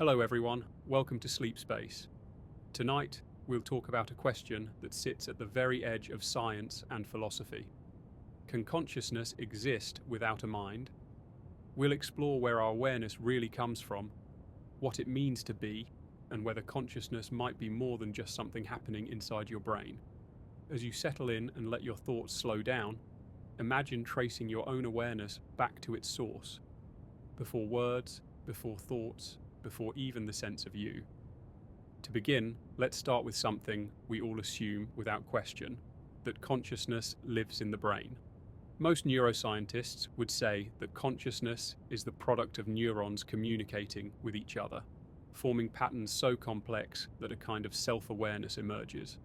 Hello everyone, welcome to Sleep Space. Tonight, we'll talk about a question that sits at the very edge of science and philosophy. Can consciousness exist without a mind? We'll explore where our awareness really comes from, what it means to be, and whether consciousness might be more than just something happening inside your brain. As you settle in and let your thoughts slow down, imagine tracing your own awareness back to its source. Before words, before thoughts, before even the sense of you. To begin, let's start with something we all assume without question, that consciousness lives in the brain. Most neuroscientists would say that consciousness is the product of neurons communicating with each other, forming patterns so complex that a kind of self-awareness emerges.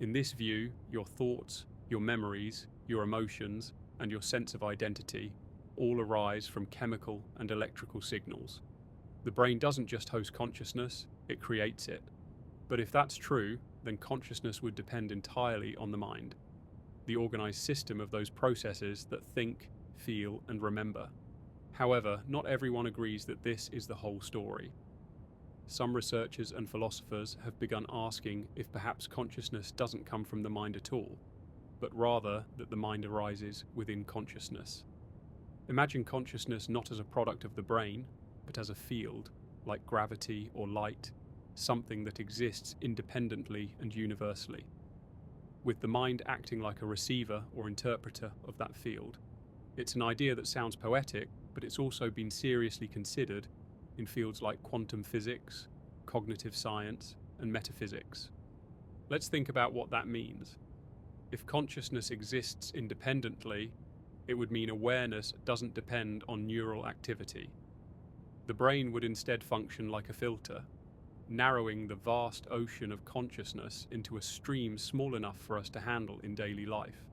In this view, your thoughts, your memories, your emotions, and your sense of identity all arise from chemical and electrical signals. The brain doesn't just host consciousness, it creates it. But if that's true, then consciousness would depend entirely on the mind, the organized system of those processes that think, feel, and remember. However, not everyone agrees that this is the whole story. Some researchers and philosophers have begun asking if perhaps consciousness doesn't come from the mind at all, but rather that the mind arises within consciousness. Imagine consciousness not as a product of the brain, but as a field, like gravity or light, something that exists independently and universally, with the mind acting like a receiver or interpreter of that field. It's an idea that sounds poetic, but it's also been seriously considered in fields like quantum physics, cognitive science, and metaphysics. Let's think about what that means. If consciousness exists independently, it would mean awareness doesn't depend on neural activity. The brain would instead function like a filter, narrowing the vast ocean of consciousness into a stream small enough for us to handle in daily life.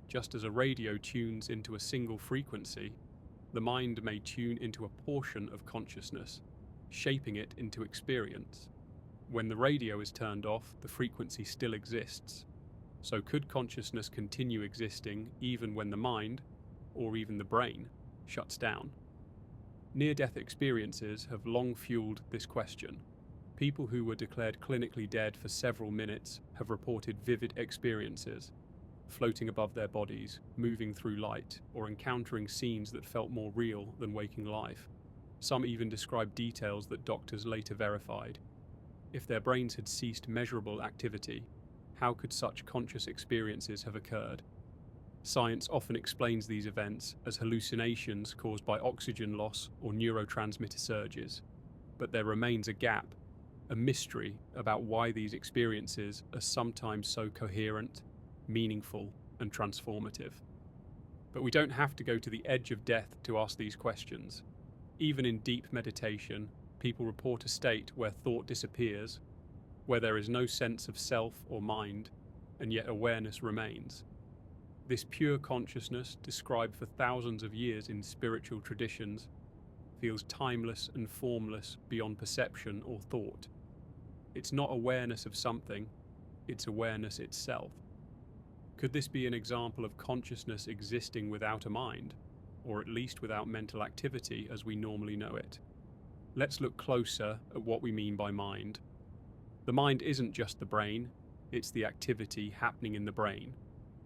Just as a radio tunes into a single frequency, the mind may tune into a portion of consciousness, shaping it into experience. When the radio is turned off, the frequency still exists. So could consciousness continue existing even when the mind, or even the brain, shuts down? Near-death experiences have long fueled this question. People who were declared clinically dead for several minutes have reported vivid experiences, floating above their bodies, moving through light, or encountering scenes that felt more real than waking life. Some even described details that doctors later verified. If their brains had ceased measurable activity, how could such conscious experiences have occurred? Science often explains these events as hallucinations caused by oxygen loss or neurotransmitter surges, but there remains a gap, a mystery about why these experiences are sometimes so coherent, meaningful, and transformative. But we don't have to go to the edge of death to ask these questions. Even in deep meditation, people report a state where thought disappears, where there is no sense of self or mind, and yet awareness remains. This pure consciousness, described for thousands of years in spiritual traditions, feels timeless and formless beyond perception or thought. It's not awareness of something, it's awareness itself. Could this be an example of consciousness existing without a mind, or at least without mental activity as we normally know it? Let's look closer at what we mean by mind. The mind isn't just the brain, it's the activity happening in the brain.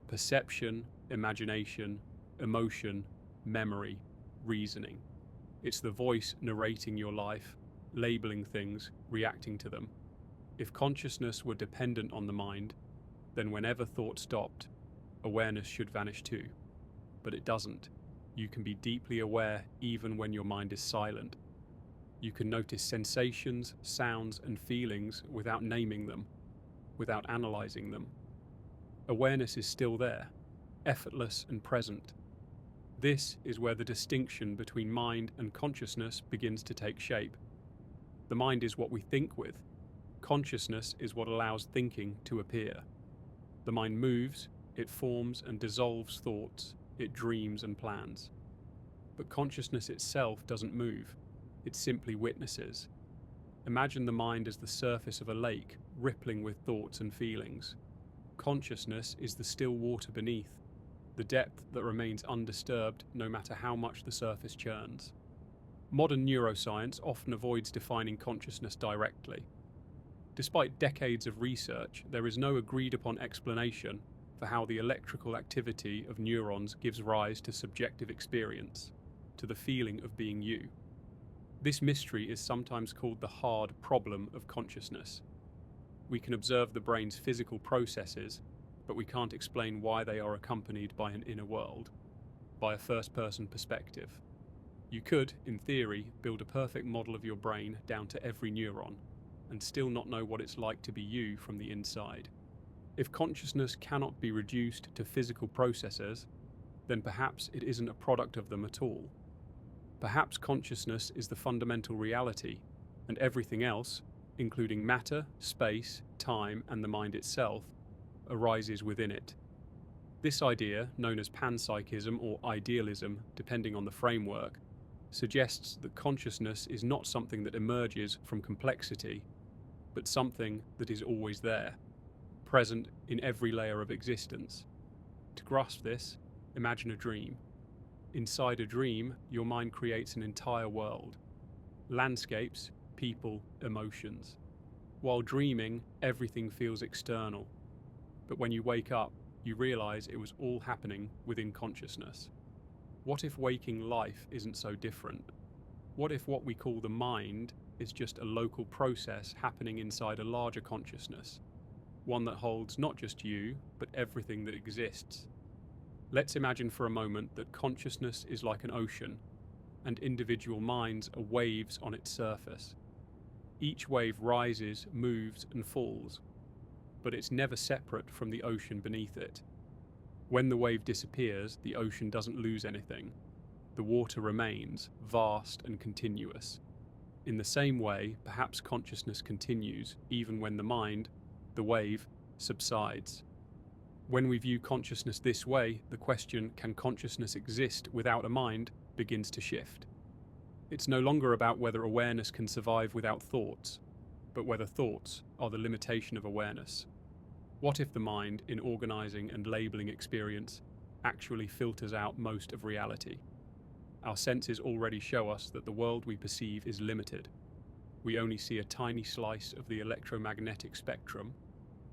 Perception, imagination, emotion, memory, reasoning. It's the voice narrating your life, labeling things, reacting to them. If consciousness were dependent on the mind, then whenever thought stopped, awareness should vanish too. But it doesn't. You can be deeply aware even when your mind is silent. You can notice sensations, sounds, and feelings without naming them, without analyzing them. Awareness is still there, effortless and present. This is where the distinction between mind and consciousness begins to take shape. The mind is what we think with. Consciousness is what allows thinking to appear. The mind moves, it forms and dissolves thoughts, it dreams and plans. But consciousness itself doesn't move, it simply witnesses. Imagine the mind as the surface of a lake, rippling with thoughts and feelings. Consciousness is the still water beneath, the depth that remains undisturbed no matter how much the surface churns. Modern neuroscience often avoids defining consciousness directly. Despite decades of research, there is no agreed-upon explanation for how the electrical activity of neurons gives rise to subjective experience, to the feeling of being you. This mystery is sometimes called the hard problem of consciousness. We can observe the brain's physical processes, but we can't explain why they are accompanied by an inner world, by a first-person perspective. You could, in theory, build a perfect model of your brain down to every neuron, and still not know what it's like to be you from the inside. If consciousness cannot be reduced to physical processes, then perhaps it isn't a product of them at all. Perhaps consciousness is the fundamental reality, and everything else, including matter, space, time, and the mind itself, arises within it. This idea, known as panpsychism or idealism, depending on the framework, suggests that consciousness is not something that emerges from complexity, but something that is always there, present in every layer of existence. To grasp this, imagine a dream. Inside a dream, your mind creates an entire world. Landscapes, people, emotions. While dreaming, everything feels external. But when you wake up, you realize it was all happening within consciousness. What if waking life isn't so different? What if what we call the mind is just a local process happening inside a larger consciousness? One that holds not just you, but everything that exists. Let's imagine for a moment that consciousness is like an ocean, and individual minds are waves on its surface. Each wave rises, moves, and falls, but it's never separate from the ocean beneath it. When the wave disappears, the ocean doesn't lose anything. The water remains, vast and continuous. In the same way, perhaps consciousness continues, even when the mind, the wave, subsides. When we view consciousness this way, the question, can consciousness exist without a mind, begins to shift. It's no longer about whether awareness can survive without thoughts, but whether thoughts are the limitation of awareness. What if the mind, in organizing and labeling experience, actually filters out most of reality? Our senses already show us that the world we perceive is limited. We only see a tiny slice of the electromagnetic spectrum,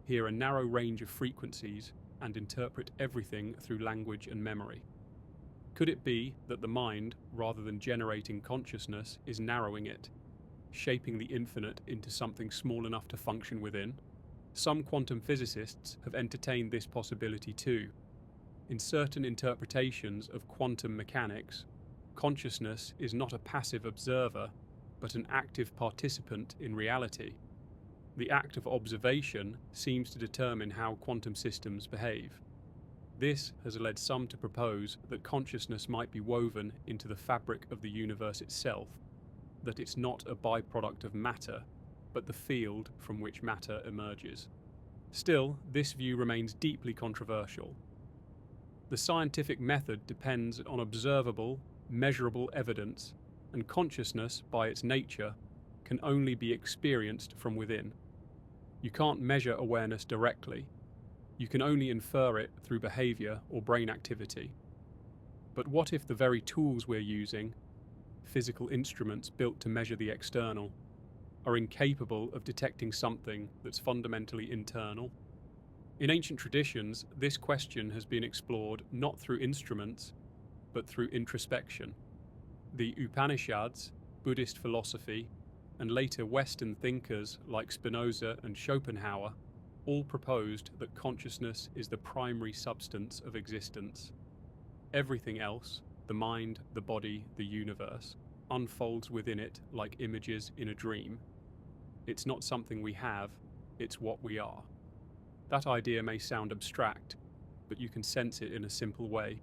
hear a narrow range of frequencies, and interpret everything through language and memory. Could it be that the mind, rather than generating consciousness, is narrowing it, shaping the infinite into something small enough to function within? Some quantum physicists have entertained this possibility too. In certain interpretations of quantum mechanics, consciousness is not a passive observer, but an active participant in reality. The act of observation seems to determine how quantum systems behave. This has led some to propose that consciousness might be woven into the fabric of the universe itself, that it's not a byproduct of matter, but the field from which matter emerges. Still, this view remains deeply controversial. The scientific method depends on observable, measurable evidence, and consciousness, by its nature, can only be experienced from within. You can't measure awareness directly. You can only infer it through behavior or brain activity. But what if the very tools we're using, physical instruments built to measure the external, are incapable of detecting something that's fundamentally internal? In ancient traditions, this question has been explored not through instruments, but through introspection. The Upanishads, Buddhist philosophy, and later Western thinkers like Spinoza and Schopenhauer all proposed that consciousness is the primary substance of existence. Everything else, the mind, the body, the universe, unfolds within it like images in a dream. It's not something we have, it's what we are. That idea may sound abstract, but you can sense it in a simple way.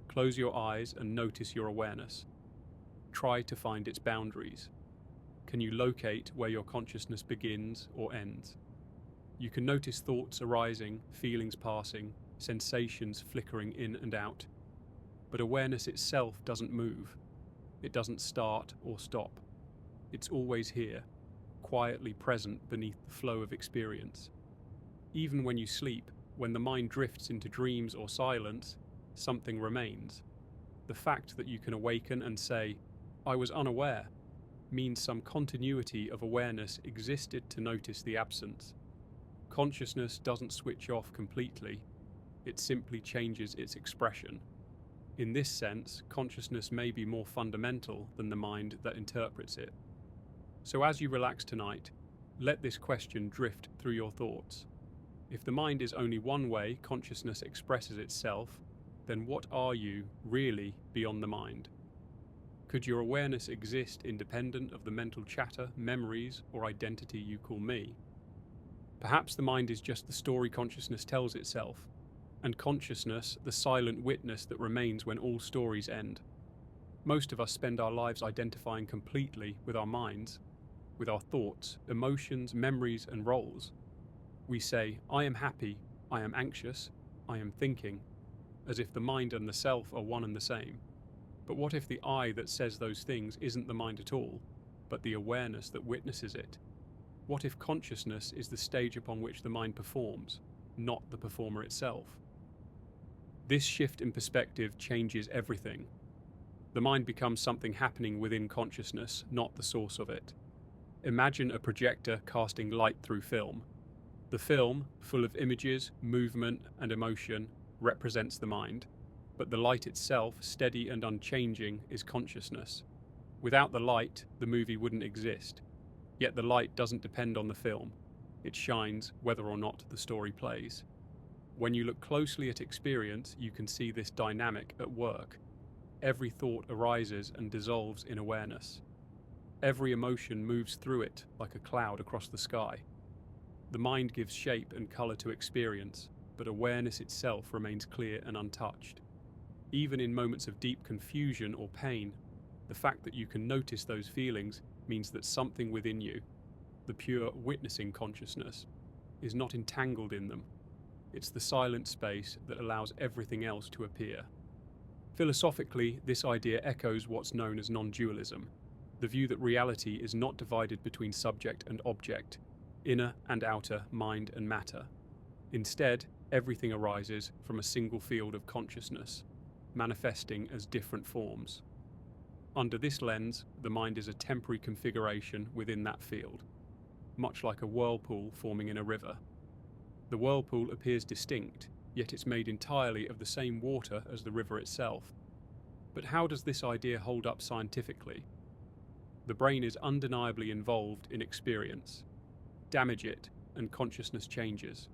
Close your eyes and notice your awareness. Try to find its boundaries. Can you locate where your consciousness begins or ends? You can notice thoughts arising, feelings passing, sensations flickering in and out. But awareness itself doesn't move. It doesn't start or stop. It's always here, quietly present beneath the flow of experience. Even when you sleep, when the mind drifts into dreams or silence, something remains. The fact that you can awaken and say, "I was unaware" means some continuity of awareness existed to notice the absence. Consciousness doesn't switch off completely, it simply changes its expression. In this sense, consciousness may be more fundamental than the mind that interprets it. So as you relax tonight, let this question drift through your thoughts. If the mind is only one way consciousness expresses itself, then what are you really beyond the mind? Could your awareness exist independent of the mental chatter, memories, or identity you call me? Perhaps the mind is just the story consciousness tells itself, and consciousness the silent witness that remains when all stories end. Most of us spend our lives identifying completely with our minds, with our thoughts, emotions, memories, and roles. We say, "I am happy, I am anxious, I am thinking," as if the mind and the self are one and the same. But what if the I that says those things isn't the mind at all, but the awareness that witnesses it? What if consciousness is the stage upon which the mind performs, not the performer itself? This shift in perspective changes everything. The mind becomes something happening within consciousness, not the source of it. Imagine a projector casting light through film. The film, full of images, movement, and emotion, represents the mind, but the light itself, steady and unchanging, is consciousness. Without the light, the movie wouldn't exist. Yet the light doesn't depend on the film. It shines whether or not the story plays. When you look closely at experience, you can see this dynamic at work. Every thought arises and dissolves in awareness. Every emotion moves through it like a cloud across the sky. The mind gives shape and color to experience, but awareness itself remains clear and untouched. Even in moments of deep confusion or pain, the fact that you can notice those feelings means that something within you, the pure witnessing consciousness, is not entangled in them. It's the silent space that allows everything else to appear. Philosophically, this idea echoes what's known as non-dualism, the view that reality is not divided between subject and object, inner and outer, mind and matter. Instead, everything arises from a single field of consciousness, manifesting as different forms. Under this lens, the mind is a temporary configuration within that field, much like a whirlpool forming in a river. The whirlpool appears distinct, yet it's made entirely of the same water as the river itself. But how does this idea hold up scientifically? The brain is undeniably involved in experience. Damage it, and consciousness changes.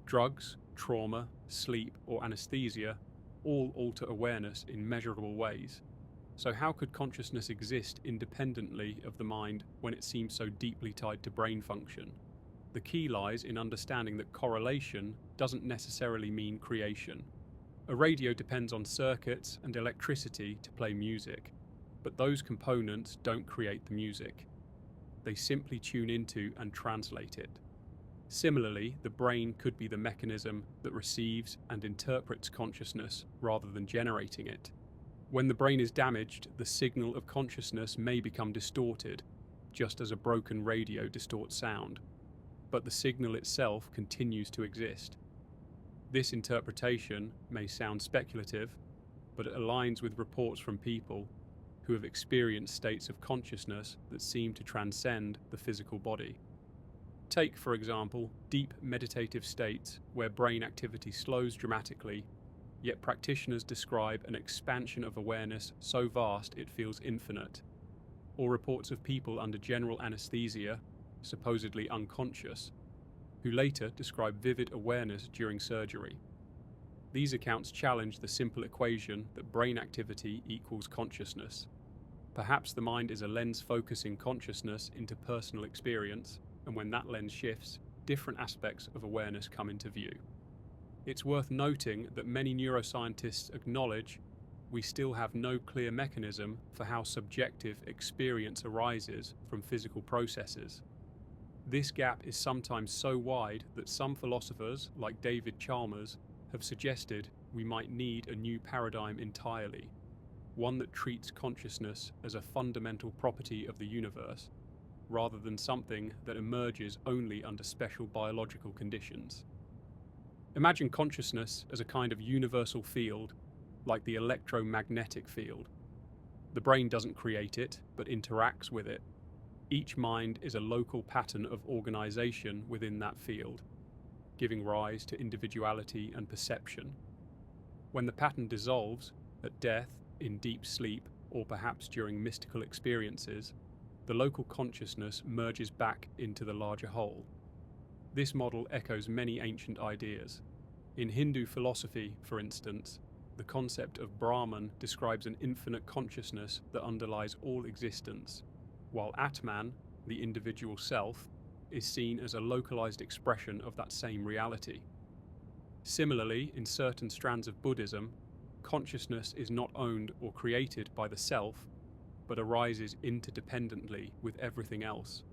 Drugs, trauma, sleep, or anesthesia all alter awareness in measurable ways. So how could consciousness exist independently of the mind when it seems so deeply tied to brain function? The key lies in understanding that correlation doesn't necessarily mean creation. A radio depends on circuits and electricity to play music, but those components don't create the music. They simply tune into and translate it. Similarly, the brain could be the mechanism that receives and interprets consciousness rather than generating it. When the brain is damaged, the signal of consciousness may become distorted, just as a broken radio distorts sound. But the signal itself continues to exist. This interpretation may sound speculative, but it aligns with reports from people who have experienced states of consciousness that seem to transcend the physical body. Take, for example, deep meditative states where brain activity slows dramatically, yet practitioners describe an expansion of awareness so vast it feels infinite. Or reports of people under general anesthesia, supposedly unconscious, who later describe vivid awareness during surgery. These accounts challenge the simple equation that brain activity equals consciousness. Perhaps the mind is a lens focusing consciousness into personal experience, and when that lens shifts, different aspects of awareness come into view. It's worth noting that many neuroscientists acknowledge we still have no clear mechanism for how subjective experience arises from physical processes. This gap is sometimes so wide that some philosophers, like David Chalmers, have suggested we might need a new paradigm entirely, one that treats consciousness as a fundamental property of the universe, rather than something that emerges only under special biological conditions. Imagine consciousness as a kind of universal field, like the electromagnetic field. The The brain doesn't create it, but interacts with it. Each mind is a local pattern of organization within that field, giving rise to individuality and perception. When the pattern dissolves, at death, in deep sleep, or perhaps during mystical experiences, the local consciousness merges back into the larger whole. This model echoes many ancient ideas. In Hindu philosophy, for instance, the concept of Brahman describes an infinite consciousness that underlies all existence, while Atman, the individual self, is seen as a localized expression of that same reality. Similarly, in certain strands of Buddhism, consciousness is not owned or created by the self, but arises interdependently with everything else.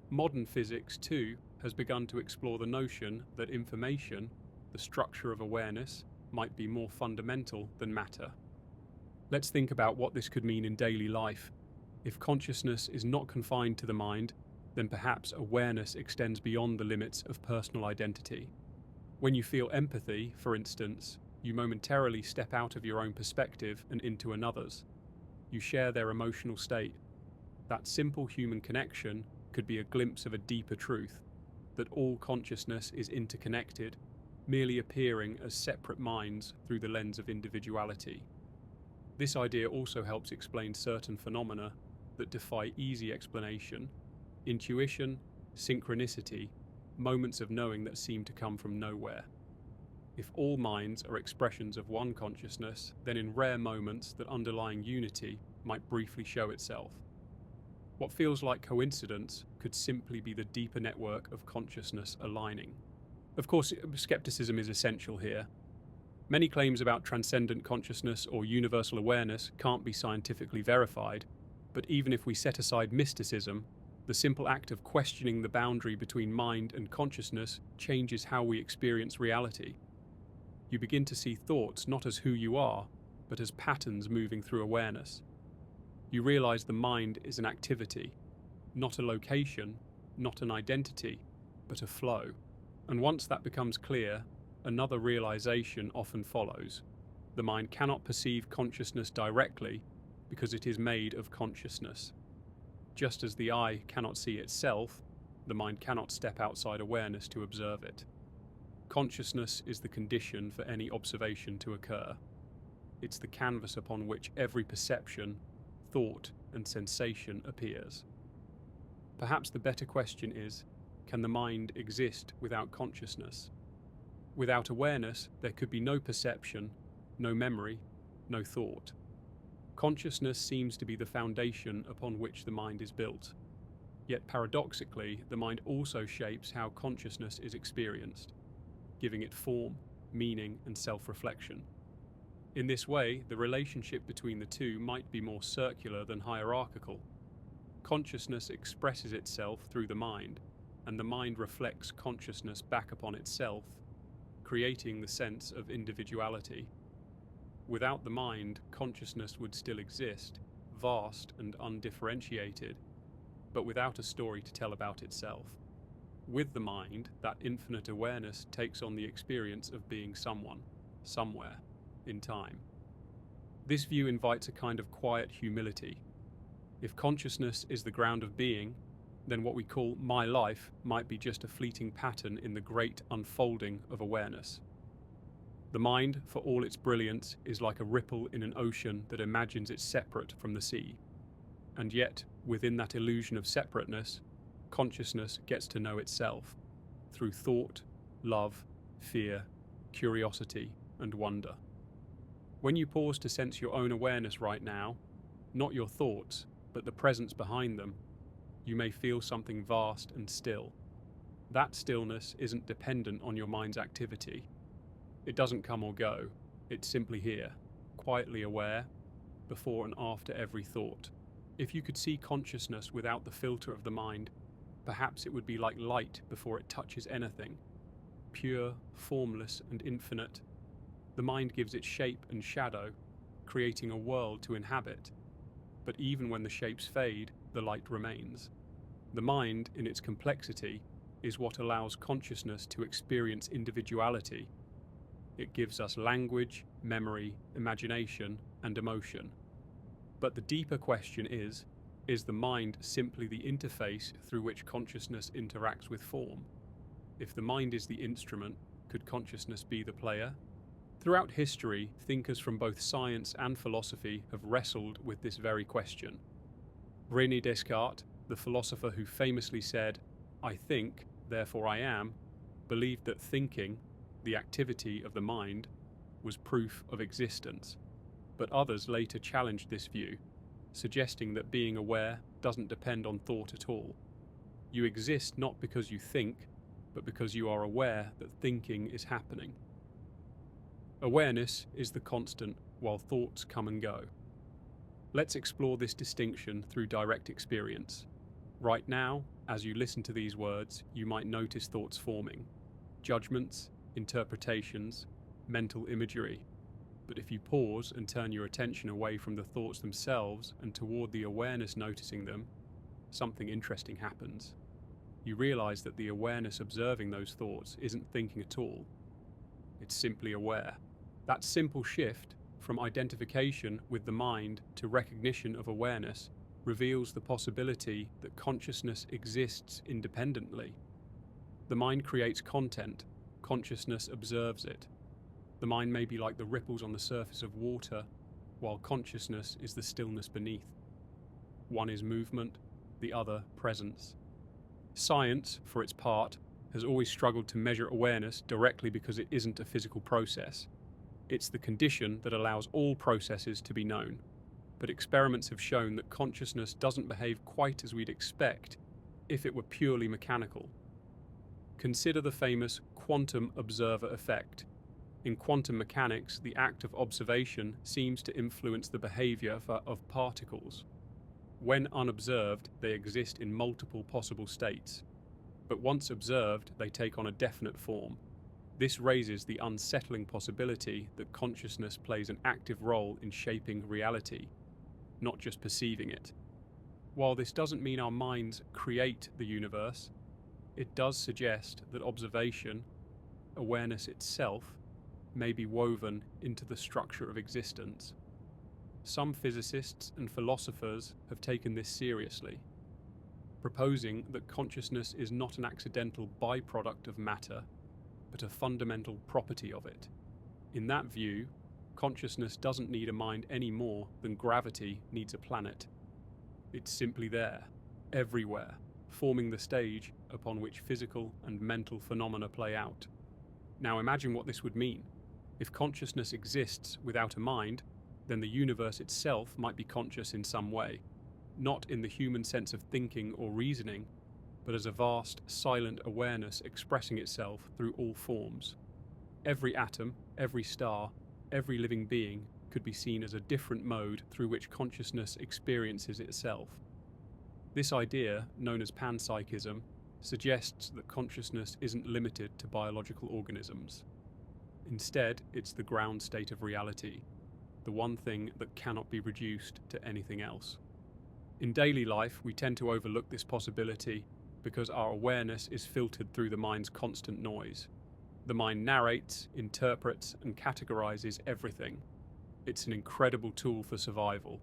Modern physics, too, has begun to explore the notion that information, the structure of awareness, might be more fundamental than matter. Let's think about what this could mean in daily life. If consciousness is not confined to the mind, then perhaps awareness extends beyond the limits of personal identity. When you feel empathy, for instance, you momentarily step out of your own perspective and into another's. You share their emotional state. That simple human connection could be a glimpse of a deeper truth, that all consciousness is interconnected, merely appearing as separate minds through the lens of individuality. This idea also helps explain certain phenomena that defy easy explanation: intuition, synchronicity, moments of knowing that seem to come from nowhere. If all minds are expressions of one consciousness, then in rare moments that underlying unity might briefly show itself. What feels like coincidence could simply be the deeper network of consciousness aligning. Of course, skepticism is essential here. Many claims about transcendent consciousness or universal awareness can't be scientifically verified, but even if we set aside mysticism, the simple act of questioning the boundary between mind and consciousness changes how we experience reality. You begin to see thoughts not as who you are, but as patterns moving through awareness. You realize the mind is an activity, not a location, not an identity, but a flow. And once that becomes clear, another realization often follows. The mind cannot perceive consciousness directly because it is made of consciousness. Just as the eye cannot see itself, the mind cannot step outside awareness to observe it. Consciousness is the condition for any observation to occur. It's the canvas upon which every perception, thought, and sensation appears. Perhaps the better question is, can the mind exist without consciousness? Without awareness, there could be no perception, no memory, no thought. Consciousness seems to be the foundation upon which the mind is built. Yet paradoxically, the mind also shapes how consciousness is experienced, giving it form, meaning, and self-reflection. In this way, the relationship between the two might be more circular than hierarchical. Consciousness expresses itself through the mind, and the mind reflects consciousness back upon itself, creating the sense of individuality. Without the mind, consciousness would still exist, vast and undifferentiated, but without a story to tell about itself. With the mind, that infinite awareness takes on the experience of being someone, somewhere, in time. This view invites a kind of quiet humility. If consciousness is the ground of being, then what we call my life might be just a fleeting pattern in the great unfolding of awareness. The mind, for all its brilliance, is like a ripple in an ocean that imagines it's separate from the sea. And yet, within that illusion of separateness, consciousness gets to know itself through thought, love, fear, curiosity, and wonder. When you pause to sense your own awareness right now, not your thoughts, but the presence behind them, you may feel something vast and still. That stillness isn't dependent on your mind's activity. It doesn't come or go. It's simply here, quietly aware, before and after every thought. If you could see consciousness without the filter of the mind, perhaps it would be like light before it touches anything, pure, formless, and infinite. The mind gives it shape and shadow, creating a world to inhabit. But even when the shapes fade, the light remains. The mind, in its complexity, is what allows consciousness to experience individuality. It gives us language, memory, imagination, and emotion. But the deeper question is the mind simply the interface through which consciousness interacts with form? If the mind is the instrument, could consciousness be the player? Throughout history, thinkers from both science and philosophy have wrestled with this very question. René Descartes, the philosopher who famously said, "I think, therefore I am," believed that thinking, the activity of the mind, was proof of existence. But others later challenged this view, suggesting that being aware doesn't depend on thought at all. You exist not because you think, but because you are aware that thinking is happening. Awareness is the constant while thoughts come and go. Let's explore this distinction through direct experience. Right now, as you listen to these words, you might notice thoughts forming, judgments, interpretations, mental imagery. But if you pause and turn your attention away from the thoughts themselves and toward the awareness noticing them, something interesting happens. You realize that the awareness observing those thoughts isn't thinking at all. It's simply aware. That simple shift from identification with the mind to recognition of awareness reveals the possibility that consciousness exists independently. The mind creates content, consciousness observes it. The mind may be like the ripples on the surface of water, while consciousness is the stillness beneath. One is movement, the other presence. Science, for its part, has always struggled to measure awareness directly because it isn't a physical process. It's the condition that allows all processes to be known. But experiments have shown that consciousness doesn't behave quite as we'd expect if it were purely mechanical. Consider the famous quantum observer effect. In quantum mechanics, the act of observation seems to influence the behavior of particles. When unobserved, they exist in multiple possible states. But once observed, they take on a definite form. This raises the unsettling possibility that consciousness plays an active role in shaping reality, not just perceiving it. While this doesn't mean our minds create the universe, it does suggest that observation, awareness itself, may be woven into the structure of existence. Some physicists and philosophers have taken this seriously, proposing that consciousness is not an accidental byproduct of matter, but a fundamental property of it. In that view, consciousness doesn't need a mind any more than gravity needs a planet. It's simply there, everywhere, forming the stage upon which physical and mental phenomena play out. Now imagine what this would mean. If consciousness exists without a mind, then the universe itself might be conscious in some way, not in the human sense of thinking or reasoning, but as a vast, silent awareness expressing itself through all forms. Every atom, every star, every living being could be seen as a different mode through which consciousness experiences itself. This idea, known as panpsychism, suggests that consciousness isn't limited to biological organisms. Instead, it's the ground state of reality, the one thing that cannot be reduced to anything else. In daily life, we tend to overlook this possibility because our awareness is filtered through the mind's constant noise. The mind narrates, interprets, and categorizes everything. It's an incredible tool for survival,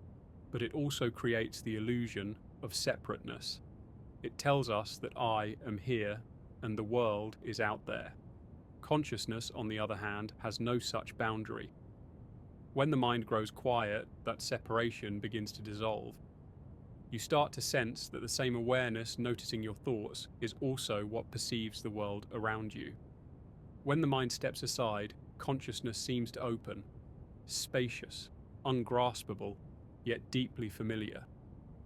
but it also creates the illusion of separateness. It tells us that I am here and the world is out there. Consciousness, on the other hand, has no such boundary. When the mind grows quiet, that separation begins to dissolve. You start to sense that the same awareness noticing your thoughts is also what perceives the world around you. When the mind steps aside, consciousness seems to open, spacious, ungraspable, yet deeply familiar.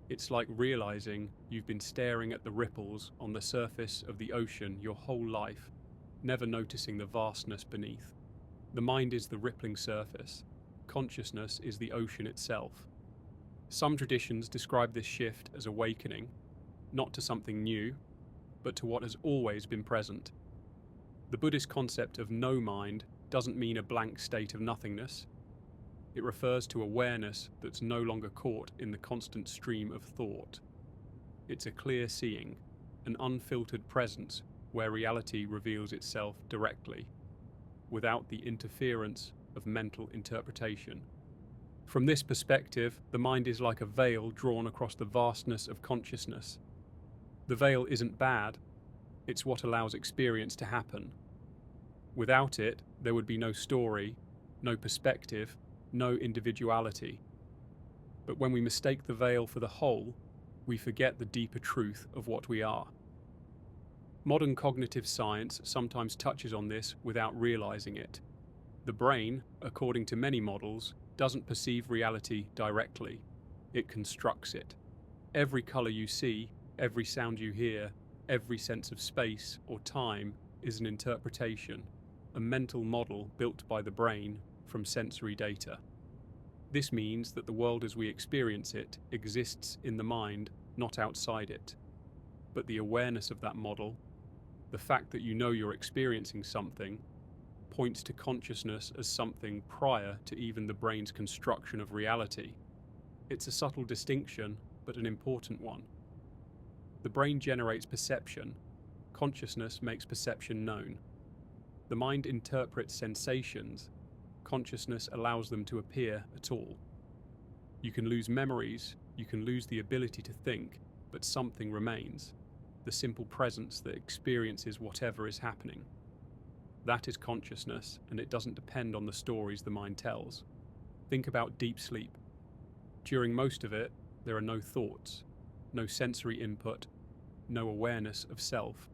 It's like realizing you've been staring at the ripples on the surface of the ocean your whole life, never noticing the vastness beneath. The mind is the rippling surface. Consciousness is the ocean itself. Some traditions describe this shift as awakening, not to something new, but to what has always been present. The Buddhist concept of no mind doesn't mean a blank state of nothingness. It refers to awareness that's no longer caught in the constant stream of thought. It's a clear seeing, an unfiltered presence where reality reveals itself directly, without the interference of mental interpretation. From this perspective, the mind is like a veil drawn across the vastness of consciousness. The veil isn't bad, it's what allows experience to happen. Without it, there would be no story, no perspective, no individuality. But when we mistake the veil for the whole, we forget the deeper truth of what we are. Modern cognitive science sometimes touches on this without realizing it. The brain, according to many models, doesn't perceive reality directly. It constructs it. Every color you see, every sound you hear, every sense of space or time is an interpretation, a mental model built by the brain from sensory data. This means that the world as we experience it exists in the mind, not outside it. But the awareness of that model, the fact that you know you're experiencing something, points to consciousness as something prior to even the brain's construction of reality. It's a subtle distinction, but an important one. The brain generates perception. Consciousness makes perception known. The mind interprets sensations. Consciousness allows them to appear at all. You can lose memories, you can lose the ability to think, but something remains. The simple presence that experiences whatever is happening. That is consciousness, and it doesn't depend on the stories the mind tells. Think about deep sleep. During most of it, there are no thoughts, no sensory input, no awareness of self.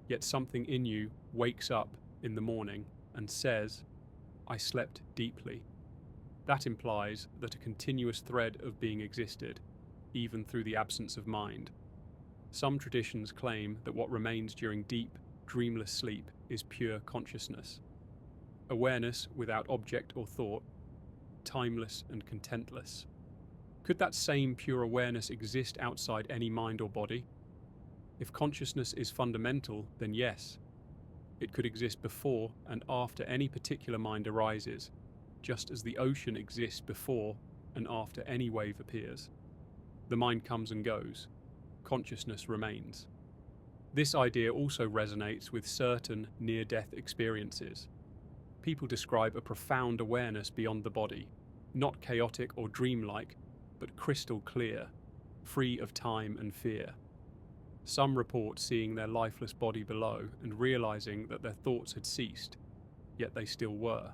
Yet something in you wakes up in the morning and says, "I slept deeply." That implies that a continuous thread of being existed, even through the absence of mind. Some traditions claim that what remains during deep, dreamless sleep is pure consciousness. Awareness without object or thought, timeless and contentless. Could that same pure awareness exist outside any mind or body? If consciousness is fundamental, then yes. It could exist before and after any particular mind arises, just as the ocean exists before and after any wave appears. The mind comes and goes. Consciousness remains. This idea also resonates with certain near-death experiences. People describe a profound awareness beyond the body, not chaotic or dreamlike, but crystal clear, free of time and fear. Some report seeing their lifeless body below and realizing that their thoughts had ceased, yet they still were.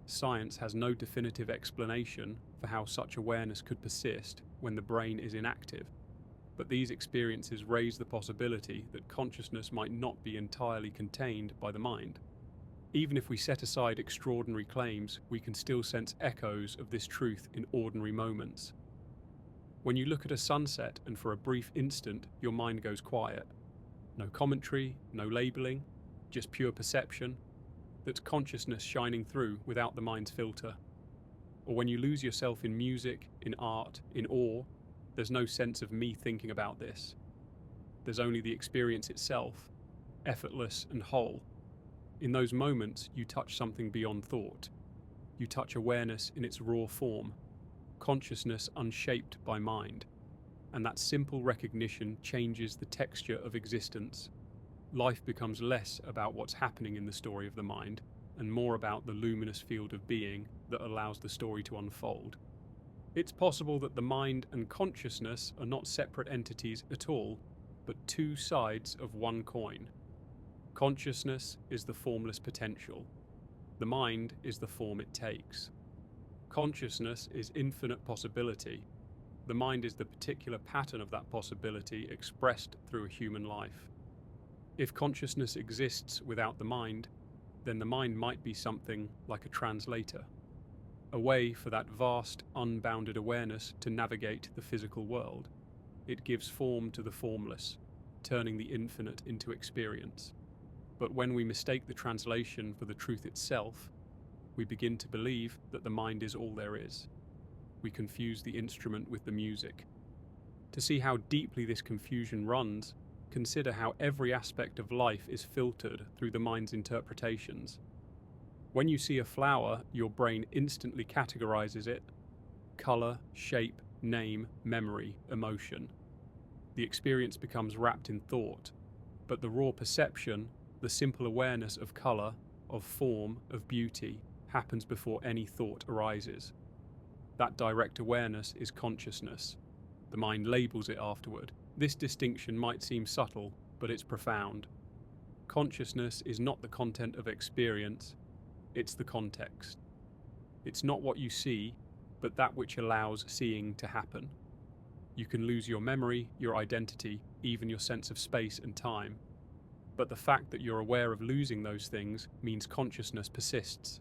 Science has no definitive explanation for how such awareness could persist when the brain is inactive, but these experiences raise the possibility that consciousness might not be entirely contained by the mind. Even if we set aside extraordinary claims, we can still sense echoes of this truth in ordinary moments. When you look at a sunset and for a brief instant your mind goes quiet, no commentary, no labeling, just pure perception, that's consciousness shining through without the mind's filter. Or when you lose yourself in music, in art, in awe, there's no sense of me thinking about this. There's only the experience itself, effortless and whole. In those moments, you touch something beyond thought. You touch awareness in its raw form, consciousness unshaped by mind. And that simple recognition changes the texture of existence. Life becomes less about what's happening in the story of the mind, and more about the luminous field of being that allows the story to unfold. It's possible that the mind and consciousness are not separate entities at all, but two sides of one coin. Consciousness is the formless potential. The mind is the form it takes. Consciousness is infinite possibility. The mind is the particular pattern of that possibility expressed through a human life. If consciousness exists without the mind, then the mind might be something like a translator, a way for that vast, unbounded awareness to navigate the physical world. It gives form to the formless, turning the infinite into experience. But when we mistake the translation for the truth itself, we begin to believe that the mind is all there is. We confuse the instrument with the music. To see how deeply this confusion runs, consider how every aspect of life is filtered through the mind's interpretations. When you see a flower, your brain instantly categorizes it: color, shape, name, memory, emotion. The experience becomes wrapped in thought, but the raw perception, the simple awareness of color, of form, of beauty, happens before any thought arises. That direct awareness is consciousness. The mind labels it afterward. This distinction might seem subtle, but it's profound. Consciousness is not the content of experience, it's the context. It's not what you see, but that which allows seeing to happen. You can lose your memory, your identity, even your sense of space and time. But the fact that you're aware of losing those things means consciousness persists.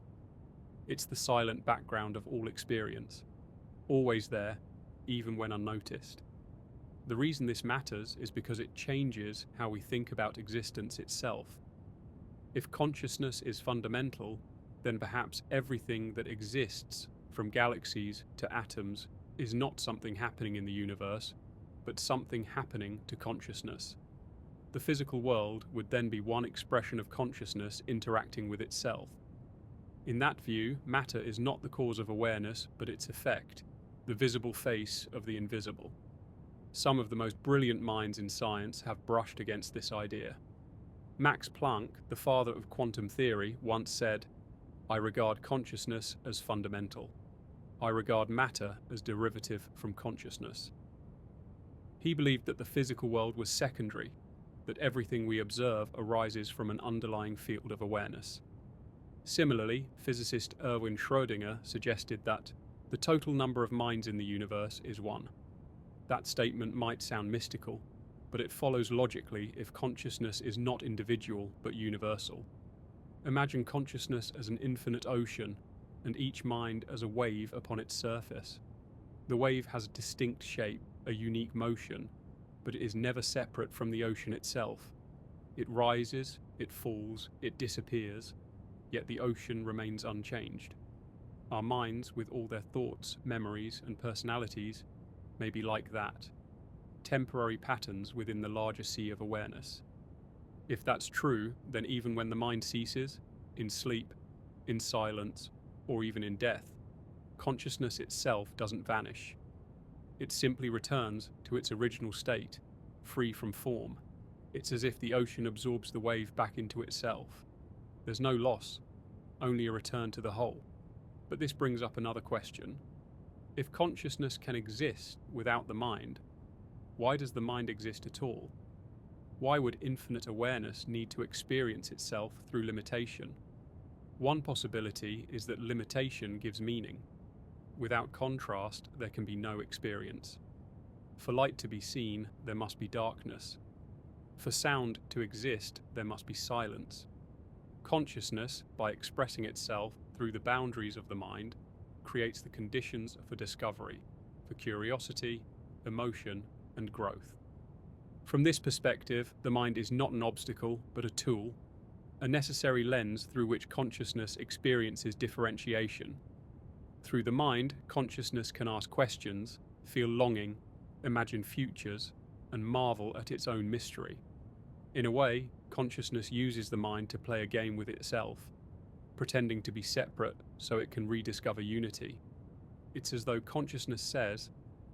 It's the silent background of all experience, always there, even when unnoticed. The reason this matters is because it changes how we think about existence itself. If consciousness is fundamental, then perhaps everything that exists, from galaxies to atoms, is not something happening in the universe, but something happening to consciousness. The physical world would then be one expression of consciousness interacting with itself. In that view, matter is not the cause of awareness, but its effect, the visible face of the invisible. Some of the most brilliant minds in science have brushed against this idea. Max Planck, the father of quantum theory, once said, "I regard consciousness as fundamental. I regard matter as derivative from consciousness." He believed that the physical world was secondary, that everything we observe arises from an underlying field of awareness. Similarly, physicist Erwin Schrödinger suggested that the total number of minds in the universe is one. That statement might sound mystical, but it follows logically if consciousness is not individual but universal. Imagine consciousness as an infinite ocean, and each mind as a wave upon its surface. The wave has a distinct shape, a unique motion, but it is never separate from the ocean itself. It rises, it falls, it disappears, yet the ocean remains unchanged. Our minds, with all their thoughts, memories, and personalities, may be like that, temporary patterns within the larger sea of awareness. If that's true, then even when the mind ceases, in sleep, in silence, or even in death, consciousness itself doesn't vanish. It simply returns to its original state, free from form. It's as if the ocean absorbs the wave back into itself. There's no loss, only a return to the whole. But this brings up another question. If consciousness can exist without the mind, why does the mind exist at all? Why would infinite awareness need to experience itself through limitation? One possibility is that limitation gives meaning. Without contrast, there can be no experience. For light to be seen, there must be darkness. For sound to exist, there must be silence. Consciousness, by expressing itself through the boundaries of the mind, creates the conditions for discovery, for curiosity, emotion, and growth. From this perspective, the mind is not an obstacle, but a tool, a necessary lens through which consciousness experiences differentiation. Through the mind, consciousness can ask questions, feel longing, imagine futures, and marvel at its own mystery. In a way, consciousness uses the mind to play a game with itself, pretending to be separate so it can rediscover unity. It's as though consciousness says,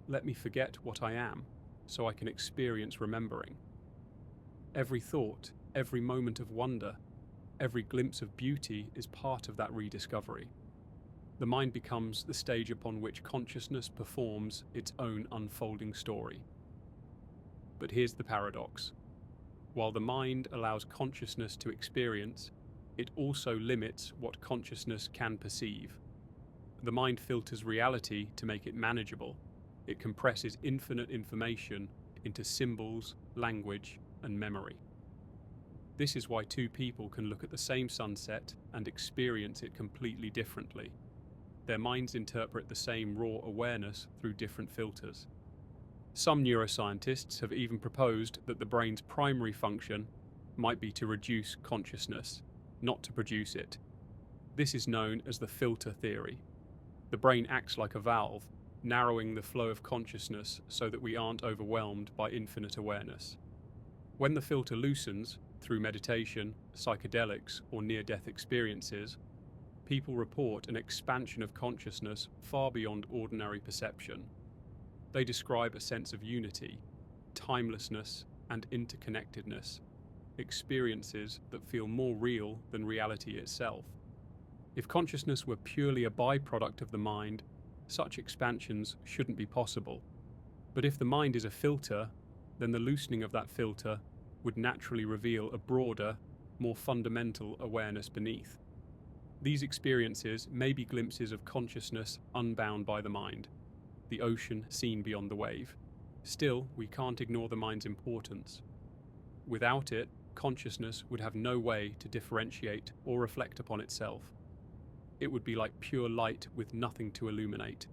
"Let me forget what I am, so I can experience remembering." Every thought, every moment of wonder, every glimpse of beauty is part of that rediscovery. The mind becomes the stage upon which consciousness performs its own unfolding story. But here's the paradox. While the mind allows consciousness to experience, it also limits what consciousness can perceive. The mind filters reality to make it manageable. It compresses infinite information into symbols, language, and memory. This is why two people can look at the same sunset and experience it completely differently. Their minds interpret the same raw awareness through different filters. Some neuroscientists have even proposed that the brain's primary function might be to reduce consciousness, not to produce it. This is known as the filter theory. The brain acts like a valve, narrowing the flow of consciousness so that we aren't overwhelmed by infinite awareness. When the filter loosens, through meditation, psychedelics, or near-death experiences, people report an expansion of consciousness far beyond ordinary perception. They describe a sense of unity, timelessness, and interconnectedness, experiences that feel more real than reality itself. If consciousness were purely a byproduct of the mind, such expansions shouldn't be possible. But if the mind is a filter, then the loosening of that filter would naturally reveal a broader, more fundamental awareness beneath. These experiences may be glimpses of consciousness unbound by the mind, the ocean seen beyond the wave. Still, we can't ignore the mind's importance. Without it, consciousness would have no way to differentiate or reflect upon itself. It would be like pure light with nothing to illuminate.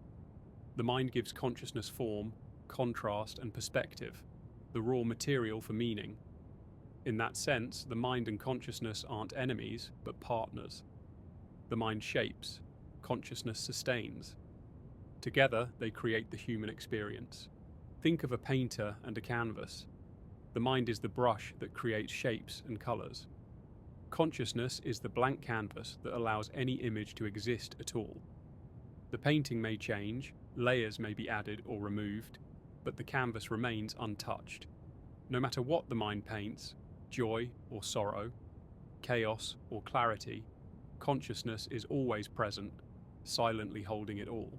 The mind gives consciousness form, contrast, and perspective, the raw material for meaning. In that sense, the mind and consciousness aren't enemies, but partners. The mind shapes, consciousness sustains. Together, they create the human experience. Think of a painter and a canvas. The mind is the brush that creates shapes and colors. Consciousness is the blank canvas that allows any image to exist at all. The painting may change, layers may be added or removed, but the canvas remains untouched. No matter what the mind paints, joy or sorrow, chaos or clarity, consciousness is always present, silently holding it all.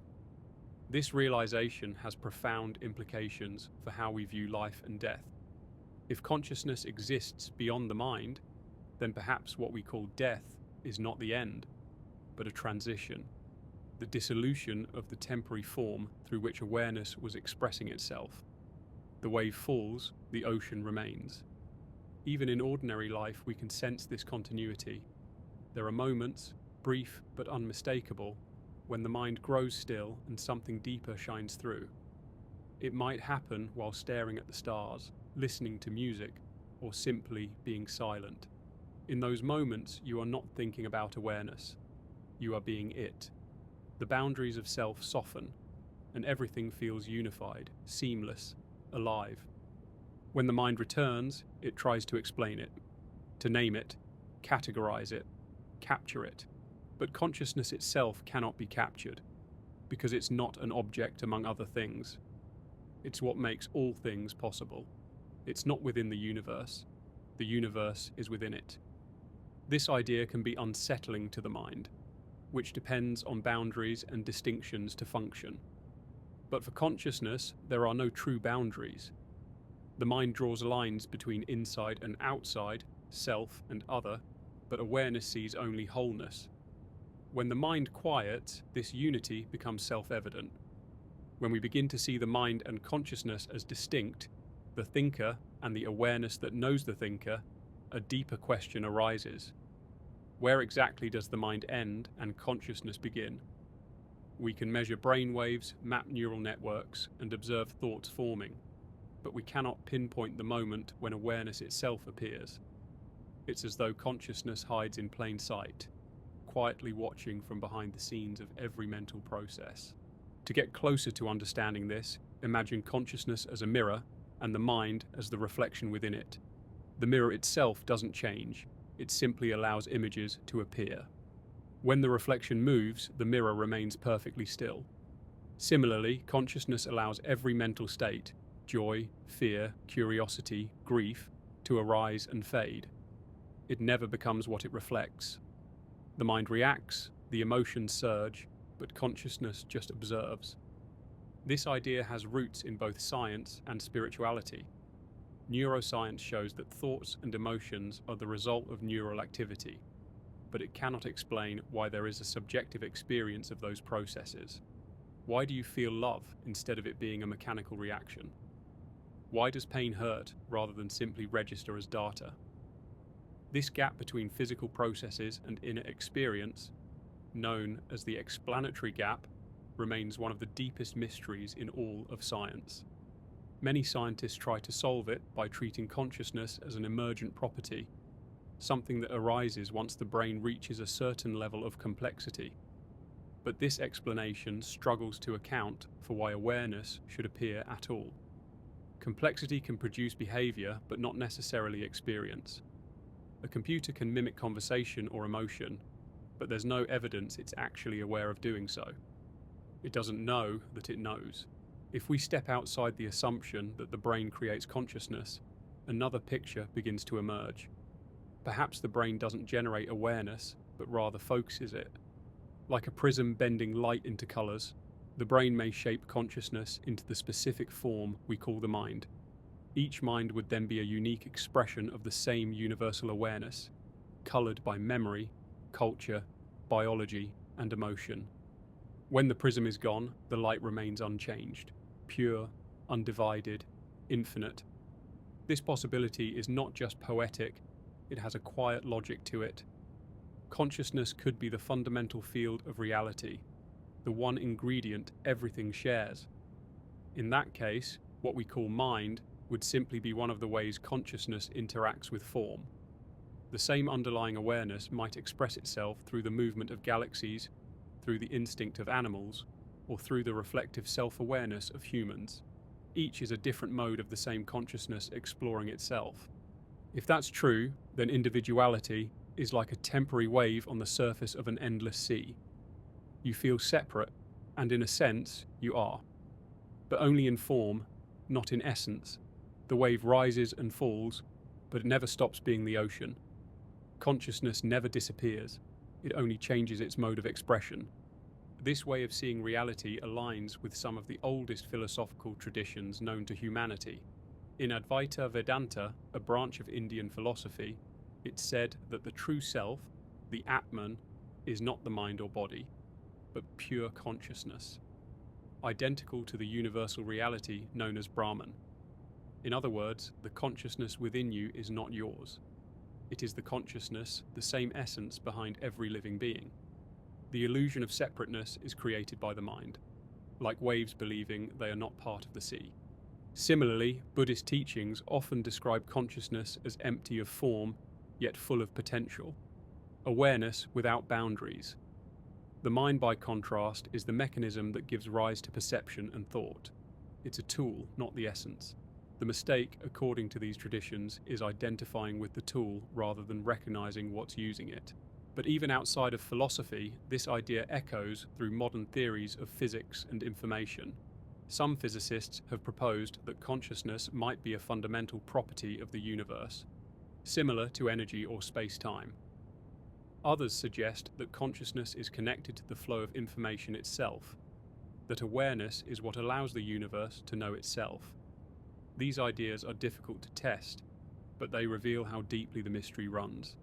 This realization has profound implications for how we view life and death. If consciousness exists beyond the mind, then perhaps what we call death is not the end, but a transition, the dissolution of the temporary form through which awareness was expressing itself. The wave falls, the ocean remains. Even in ordinary life, we can sense this continuity. There are moments, brief but unmistakable, when the mind grows still and something deeper shines through. It might happen while staring at the stars, listening to music, or simply being silent. In those moments, you are not thinking about awareness. You are being it. The boundaries of self soften, and everything feels unified, seamless, alive. When the mind returns, it tries to explain it, to name it, categorize it, capture it. But consciousness itself cannot be captured, because it's not an object among other things. It's what makes all things possible. It's not within the universe is within it. This idea can be unsettling to the mind, which depends on boundaries and distinctions to function. But for consciousness, there are no true boundaries. The mind draws lines between inside and outside, self and other, but awareness sees only wholeness. When the mind quiets, this unity becomes self-evident. When we begin to see the mind and consciousness as distinct, the thinker and the awareness that knows the thinker, a deeper question arises. Where exactly does the mind end and consciousness begin? We can measure brain waves, map neural networks, and observe thoughts forming, but we cannot pinpoint the moment when awareness itself appears. It's as though consciousness hides in plain sight, quietly watching from behind the scenes of every mental process. To get closer to understanding this, imagine consciousness as a mirror and the mind as the reflection within it. The mirror itself doesn't change, it simply allows images to appear. When the reflection moves, the mirror remains perfectly still. Similarly, consciousness allows every mental state, joy, fear, curiosity, grief, to arise and fade. It never becomes what it reflects. The mind reacts, the emotions surge, but consciousness just observes. This idea has roots in both science and spirituality. Neuroscience shows that thoughts and emotions are the result of neural activity, but it cannot explain why there is a subjective experience of those processes. Why do you feel love instead of it being a mechanical reaction? Why does pain hurt rather than simply register as data? This gap between physical processes and inner experience, known as the explanatory gap, remains one of the deepest mysteries in all of science. Many scientists try to solve it by treating consciousness as an emergent property, something that arises once the brain reaches a certain level of complexity. But this explanation struggles to account for why awareness should appear at all. Complexity can produce behavior, but not necessarily experience. A computer can mimic conversation or emotion, but there's no evidence it's actually aware of doing so. It doesn't know that it knows. If we step outside the assumption that the brain creates consciousness, another picture begins to emerge. Perhaps the brain doesn't generate awareness, but rather focuses it. Like a prism bending light into colors, The brain may shape consciousness into the specific form we call the mind. Each mind would then be a unique expression of the same universal awareness, colored by memory, culture, biology, and emotion. When the prism is gone, the light remains unchanged, pure, undivided, infinite. This possibility is not just poetic, it has a quiet logic to it. Consciousness could be the fundamental field of reality, the one ingredient everything shares. In that case, what we call mind would simply be one of the ways consciousness interacts with form. The same underlying awareness might express itself through the movement of galaxies, through the instinct of animals, or through the reflective self-awareness of humans. Each is a different mode of the same consciousness exploring itself. If that's true, then individuality is like a temporary wave on the surface of an endless sea. You feel separate, and in a sense, you are. But only in form, not in essence. The wave rises and falls, but it never stops being the ocean. Consciousness never disappears, it only changes its mode of expression. This way of seeing reality aligns with some of the oldest philosophical traditions known to humanity. In Advaita Vedanta, a branch of Indian philosophy, it's said that the true self, the Atman, is not the mind or body, but pure consciousness, identical to the universal reality known as Brahman. In other words, the consciousness within you is not yours. It is the consciousness, the same essence behind every living being. The illusion of separateness is created by the mind, like waves believing they are not part of the sea. Similarly, Buddhist teachings often describe consciousness as empty of form, yet full of potential. Awareness without boundaries. The mind, by contrast, is the mechanism that gives rise to perception and thought. It's a tool, not the essence. The mistake, according to these traditions, is identifying with the tool rather than recognizing what's using it. But even outside of philosophy, this idea echoes through modern theories of physics and information. Some physicists have proposed that consciousness might be a fundamental property of the universe, similar to energy or space-time. Others suggest that consciousness is connected to the flow of information itself, that awareness is what allows the universe to know itself. These ideas are difficult to test, but they reveal how deeply the mystery runs.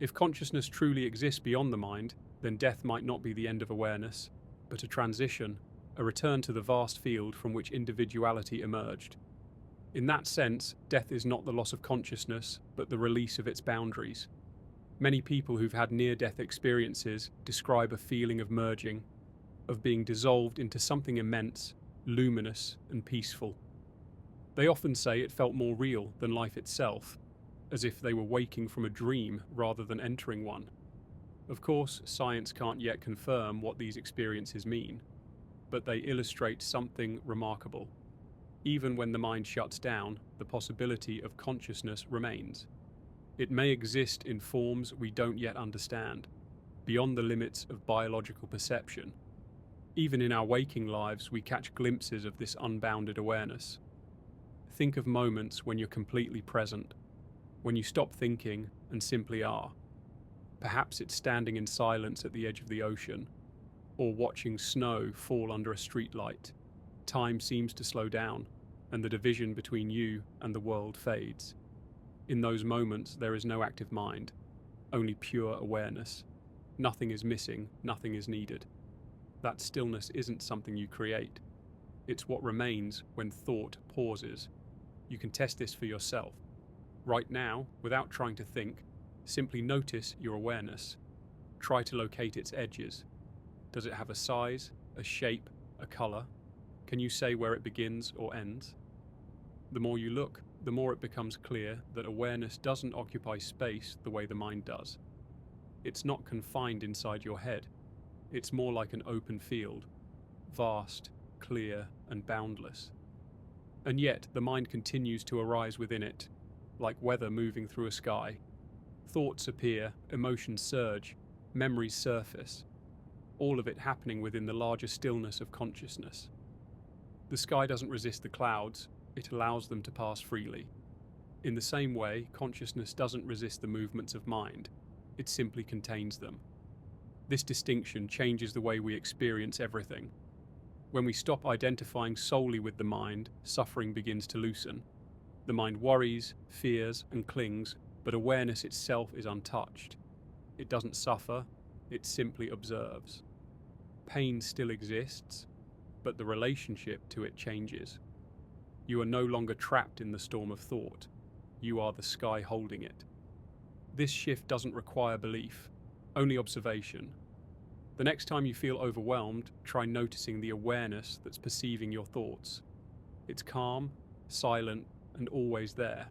If consciousness truly exists beyond the mind, then death might not be the end of awareness, but a transition, a return to the vast field from which individuality emerged. In that sense, death is not the loss of consciousness, but the release of its boundaries. Many people who've had near-death experiences describe a feeling of merging, of being dissolved into something immense, luminous, and peaceful. They often say it felt more real than life itself, as if they were waking from a dream rather than entering one. Of course, science can't yet confirm what these experiences mean, but they illustrate something remarkable. Even when the mind shuts down, the possibility of consciousness remains. It may exist in forms we don't yet understand, beyond the limits of biological perception. Even in our waking lives, we catch glimpses of this unbounded awareness. Think of moments when you're completely present, when you stop thinking and simply are. Perhaps it's standing in silence at the edge of the ocean, or watching snow fall under a streetlight. Time seems to slow down, and the division between you and the world fades. In those moments, there is no active mind, only pure awareness. Nothing is missing, nothing is needed. That stillness isn't something you create. It's what remains when thought pauses. You can test this for yourself. Right now, without trying to think, simply notice your awareness. Try to locate its edges. Does it have a size, a shape, a color? Can you say where it begins or ends? The more you look, the more it becomes clear that awareness doesn't occupy space the way the mind does. It's not confined inside your head. It's more like an open field, vast, clear, and boundless. And yet, the mind continues to arise within it, like weather moving through a sky. Thoughts appear, emotions surge, memories surface, all of it happening within the larger stillness of consciousness. The sky doesn't resist the clouds, it allows them to pass freely. In the same way, consciousness doesn't resist the movements of mind, it simply contains them. This distinction changes the way we experience everything. When we stop identifying solely with the mind, suffering begins to loosen. The mind worries, fears, and clings, but awareness itself is untouched. It doesn't suffer, it simply observes. Pain still exists, but the relationship to it changes. You are no longer trapped in the storm of thought. You are the sky holding it. This shift doesn't require belief, only observation. The next time you feel overwhelmed, try noticing the awareness that's perceiving your thoughts. It's calm, silent, and always there,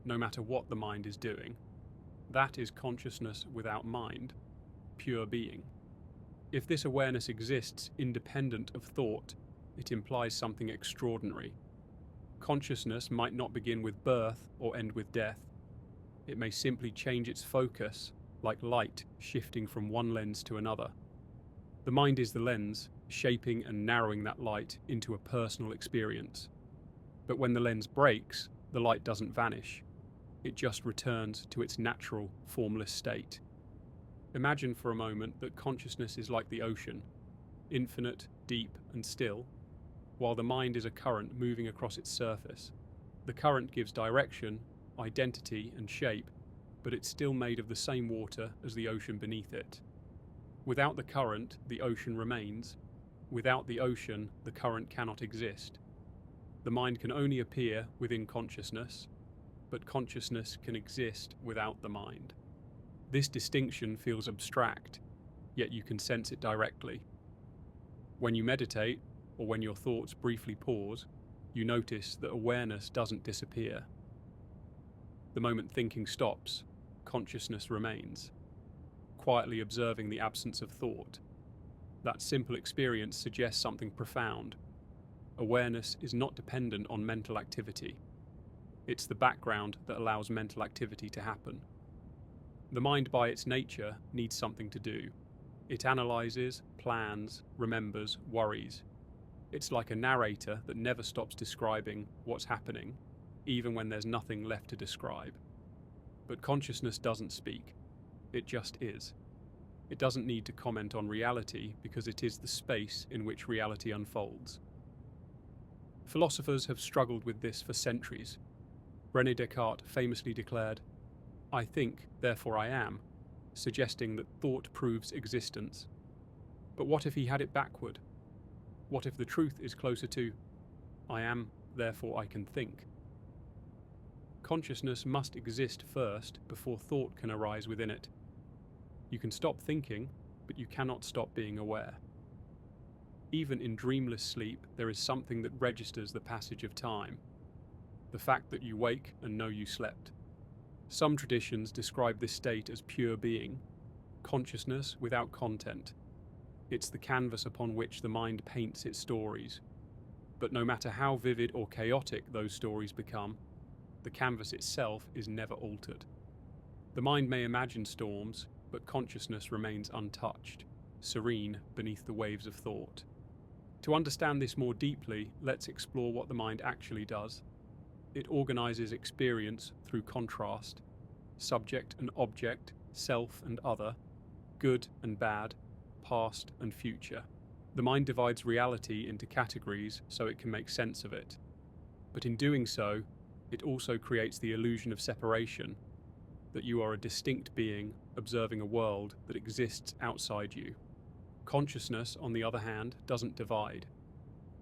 no matter what the mind is doing. That is consciousness without mind, pure being. If this awareness exists independent of thought, it implies something extraordinary. Consciousness might not begin with birth or end with death. It may simply change its focus, like light shifting from one lens to another. The mind is the lens, shaping and narrowing that light into a personal experience. But when the lens breaks, the light doesn't vanish. It just returns to its natural, formless state. Imagine for a moment that consciousness is like the ocean, infinite, deep, and still, while the mind is a current moving across its surface. The current gives direction, identity, and shape, but it's still made of the same water as the ocean beneath it. Without the current, the ocean remains. Without the ocean, the current cannot exist. The mind can only appear within consciousness, but consciousness can exist without the mind. This distinction feels abstract, yet you can sense it directly. When you meditate, or when your thoughts briefly pause, you notice that awareness doesn't disappear. The moment thinking stops, consciousness remains, quietly observing the absence of thought. That simple experience suggests something profound. Awareness is not dependent on mental activity. It's the background that allows mental activity to happen. The mind by its nature needs something to do. It analyzes, plans, remembers, worries. It's like a narrator that never stops describing what's happening, even when there's nothing left to describe. But consciousness doesn't speak. It just is. It doesn't need to comment on reality because it is the space in which reality unfolds. Philosophers have struggled with this for centuries. René Descartes famously declared, "I think, therefore I am," suggesting that thought proves existence. But what if he had it backward? What if the truth is closer to, "I am, therefore I can think"? Consciousness must exist first before thought can arise within it. You can stop thinking, but you cannot stop being aware. Even in dreamless sleep, there is something that registers the passage of time. The fact that you wake and know you slept. Some traditions describe this state as pure being, consciousness without content. It's the canvas upon which the mind paints its stories. But no matter how vivid or chaotic those stories become, the canvas itself is never altered. The mind may imagine storms, but consciousness remains untouched, serene beneath the waves of thought. To understand this more deeply, let's explore what the mind actually does. It organizes experience through contrast, subject and object, self and other, good and bad, past and future. The mind divides reality into categories so it can make sense of it. But in doing so, it also creates the illusion of separation, that you are a distinct being observing a world that exists outside you. Consciousness, on the other hand, doesn't divide.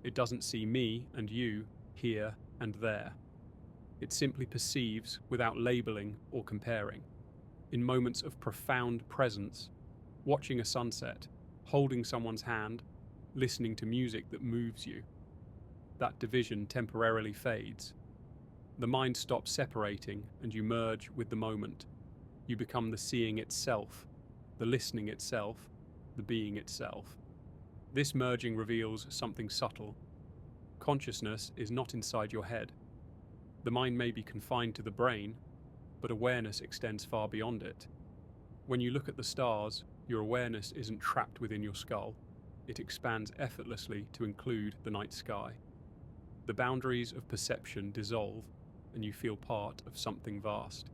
It doesn't see me and you, here and there. It simply perceives without labeling or comparing. In moments of profound presence, watching a sunset, holding someone's hand, listening to music that moves you, that division temporarily fades. The mind stops separating and you merge with the moment. You become the seeing itself, the listening itself, the being itself. This merging reveals something subtle. Consciousness is not inside your head. The mind may be confined to the brain, but awareness extends far beyond it. When you look at the stars, your awareness isn't trapped within your skull. It expands effortlessly to include the night sky. The boundaries of perception dissolve, and you feel part of something vast.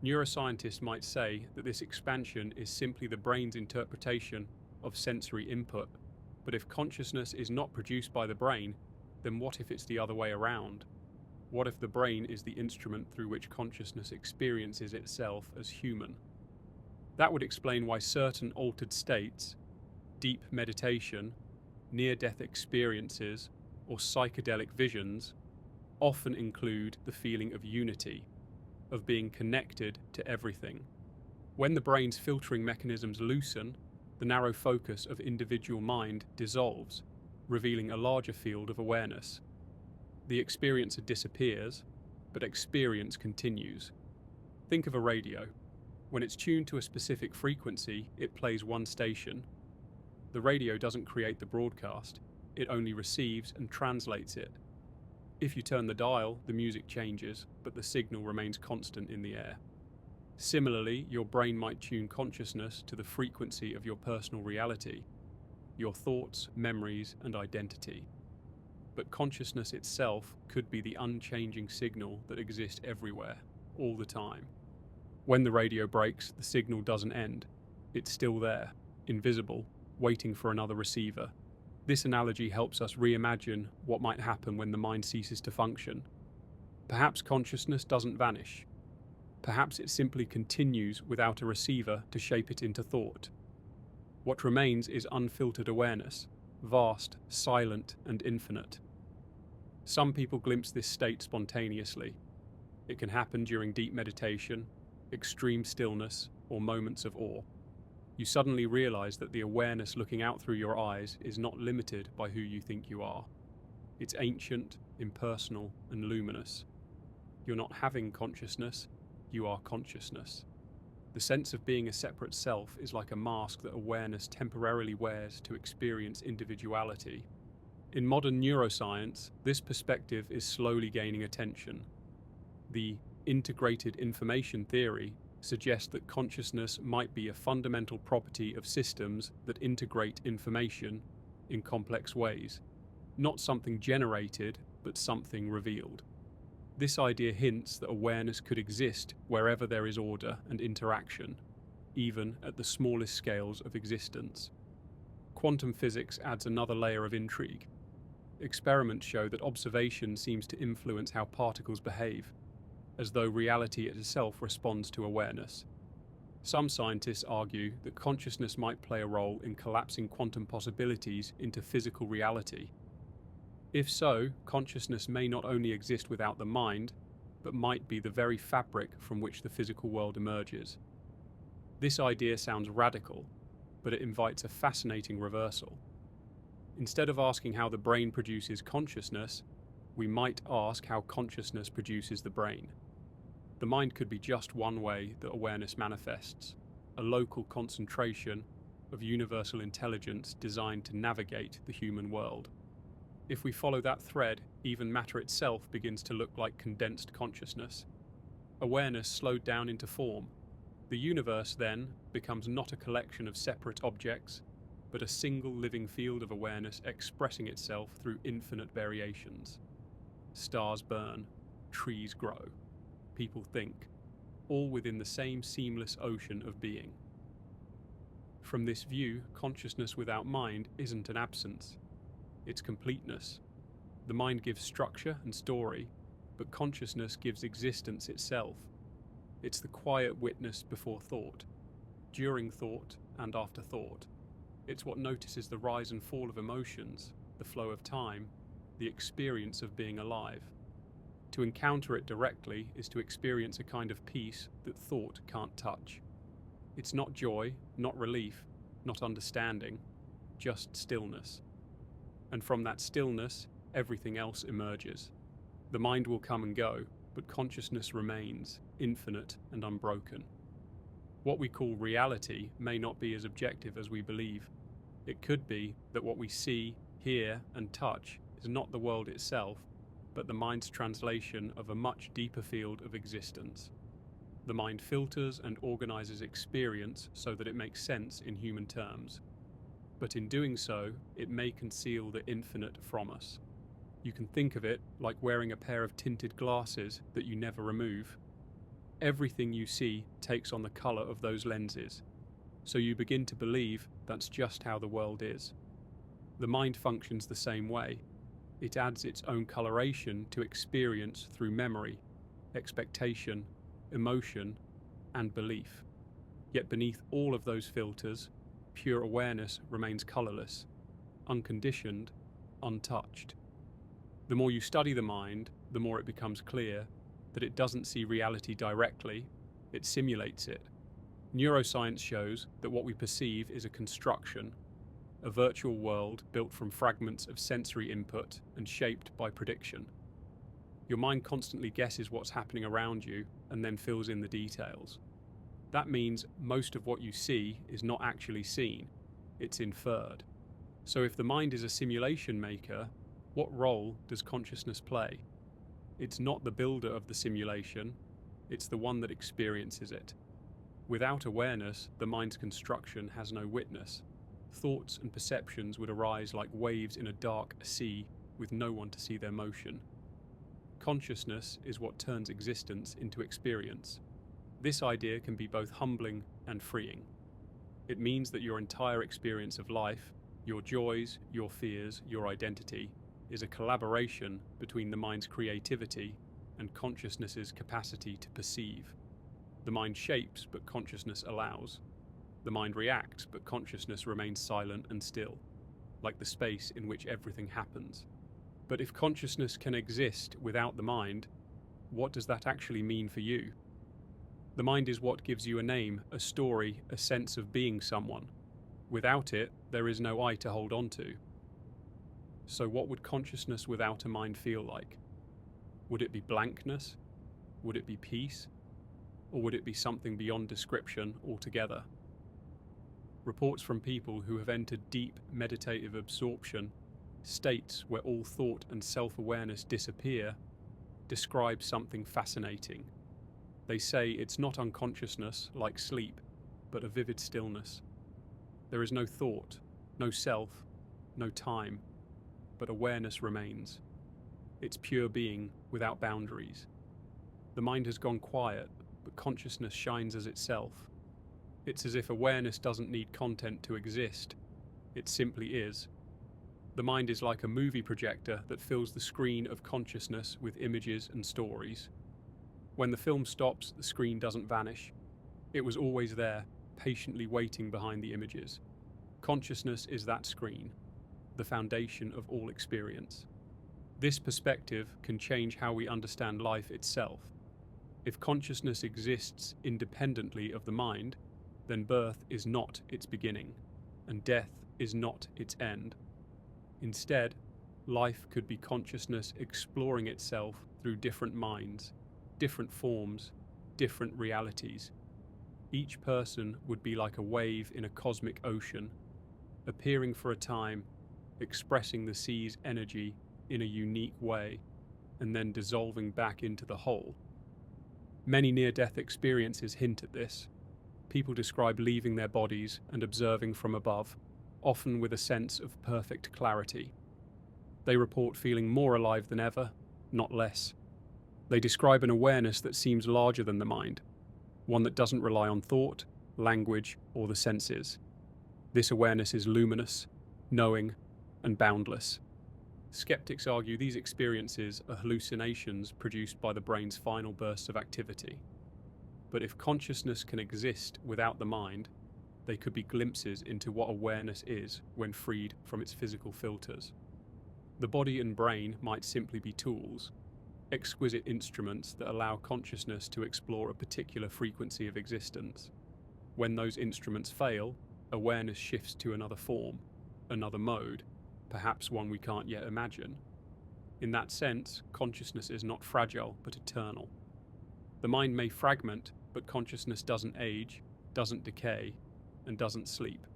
Neuroscientists might say that this expansion is simply the brain's interpretation of sensory input, But if consciousness is not produced by the brain, then what if it's the other way around? What if the brain is the instrument through which consciousness experiences itself as human? That would explain why certain altered states, deep meditation, near-death experiences, or psychedelic visions often include the feeling of unity, of being connected to everything. When the brain's filtering mechanisms loosen, the narrow focus of individual mind dissolves, revealing a larger field of awareness. The experiencer disappears, but experience continues. Think of a radio. When it's tuned to a specific frequency, it plays one station. The radio doesn't create the broadcast, it only receives and translates it. If you turn the dial, the music changes, but the signal remains constant in the air. Similarly, your brain might tune consciousness to the frequency of your personal reality, your thoughts, memories, and identity. But consciousness itself could be the unchanging signal that exists everywhere, all the time. When the radio breaks, the signal doesn't end. It's still there, invisible, waiting for another receiver. This analogy helps us reimagine what might happen when the mind ceases to function. Perhaps consciousness doesn't vanish. Perhaps it simply continues without a receiver to shape it into thought. What remains is unfiltered awareness, vast, silent, and infinite. Some people glimpse this state spontaneously. It can happen during deep meditation, extreme stillness, or moments of awe. You suddenly realize that the awareness looking out through your eyes is not limited by who you think you are. It's ancient, impersonal, and luminous. You're not having consciousness, you are consciousness. The sense of being a separate self is like a mask that awareness temporarily wears to experience individuality. In modern neuroscience, this perspective is slowly gaining attention. The integrated information theory suggests that consciousness might be a fundamental property of systems that integrate information in complex ways, not something generated, but something revealed. This idea hints that awareness could exist wherever there is order and interaction, even at the smallest scales of existence. Quantum physics adds another layer of intrigue. Experiments show that observation seems to influence how particles behave, as though reality itself responds to awareness. Some scientists argue that consciousness might play a role in collapsing quantum possibilities into physical reality. If so, consciousness may not only exist without the mind, but might be the very fabric from which the physical world emerges. This idea sounds radical, but it invites a fascinating reversal. Instead of asking how the brain produces consciousness, we might ask how consciousness produces the brain. The mind could be just one way that awareness manifests, a local concentration of universal intelligence designed to navigate the human world. If we follow that thread, even matter itself begins to look like condensed consciousness. Awareness slowed down into form. The universe, then, becomes not a collection of separate objects, but a single living field of awareness expressing itself through infinite variations. Stars burn, trees grow, people think, all within the same seamless ocean of being. From this view, consciousness without mind isn't an absence. It's completeness. The mind gives structure and story, but consciousness gives existence itself. It's the quiet witness before thought, during thought and after thought. It's what notices the rise and fall of emotions, the flow of time, the experience of being alive. To encounter it directly is to experience a kind of peace that thought can't touch. It's not joy, not relief, not understanding, just stillness. And from that stillness, everything else emerges. The mind will come and go, but consciousness remains, infinite and unbroken. What we call reality may not be as objective as we believe. It could be that what we see, hear, and touch is not the world itself, but the mind's translation of a much deeper field of existence. The mind filters and organizes experience so that it makes sense in human terms. But in doing so, it may conceal the infinite from us. You can think of it like wearing a pair of tinted glasses that you never remove. Everything you see takes on the color of those lenses, so you begin to believe that's just how the world is. The mind functions the same way. It adds its own coloration to experience through memory, expectation, emotion, and belief. Yet beneath all of those filters, pure awareness remains colorless, unconditioned, untouched. The more you study the mind, the more it becomes clear that it doesn't see reality directly, it simulates it. Neuroscience shows that what we perceive is a construction, a virtual world built from fragments of sensory input and shaped by prediction. Your mind constantly guesses what's happening around you and then fills in the details. That means most of what you see is not actually seen, it's inferred. So if the mind is a simulation maker, what role does consciousness play? It's not the builder of the simulation, it's the one that experiences it. Without awareness, the mind's construction has no witness. Thoughts and perceptions would arise like waves in a dark sea with no one to see their motion. Consciousness is what turns existence into experience. This idea can be both humbling and freeing. It means that your entire experience of life, your joys, your fears, your identity, is a collaboration between the mind's creativity and consciousness's capacity to perceive. The mind shapes, but consciousness allows. The mind reacts, but consciousness remains silent and still, like the space in which everything happens. But if consciousness can exist without the mind, what does that actually mean for you? The mind is what gives you a name, a story, a sense of being someone. Without it, there is no I to hold on to. So what would consciousness without a mind feel like? Would it be blankness? Would it be peace? Or would it be something beyond description altogether? Reports from people who have entered deep meditative absorption, states where all thought and self-awareness disappear, describe something fascinating. They say it's not unconsciousness like sleep, but a vivid stillness. There is no thought, no self, no time, but awareness remains. It's pure being without boundaries. The mind has gone quiet, but consciousness shines as itself. It's as if awareness doesn't need content to exist. It simply is. The mind is like a movie projector that fills the screen of consciousness with images and stories. When the film stops, the screen doesn't vanish. It was always there, patiently waiting behind the images. Consciousness is that screen, the foundation of all experience. This perspective can change how we understand life itself. If consciousness exists independently of the mind, then birth is not its beginning, and death is not its end. Instead, life could be consciousness exploring itself through different minds, different forms, different realities. Each person would be like a wave in a cosmic ocean, appearing for a time, expressing the sea's energy in a unique way, and then dissolving back into the whole. Many near-death experiences hint at this. People describe leaving their bodies and observing from above, often with a sense of perfect clarity. They report feeling more alive than ever, not less. They describe an awareness that seems larger than the mind, one that doesn't rely on thought, language, or the senses. This awareness is luminous, knowing, and boundless. Skeptics argue these experiences are hallucinations produced by the brain's final bursts of activity. But if consciousness can exist without the mind, they could be glimpses into what awareness is when freed from its physical filters. The body and brain might simply be tools, exquisite instruments that allow consciousness to explore a particular frequency of existence. When those instruments fail, awareness shifts to another form, another mode, perhaps one we can't yet imagine. In that sense, consciousness is not fragile but eternal. The mind may fragment, but consciousness doesn't age, doesn't decay, and doesn't sleep.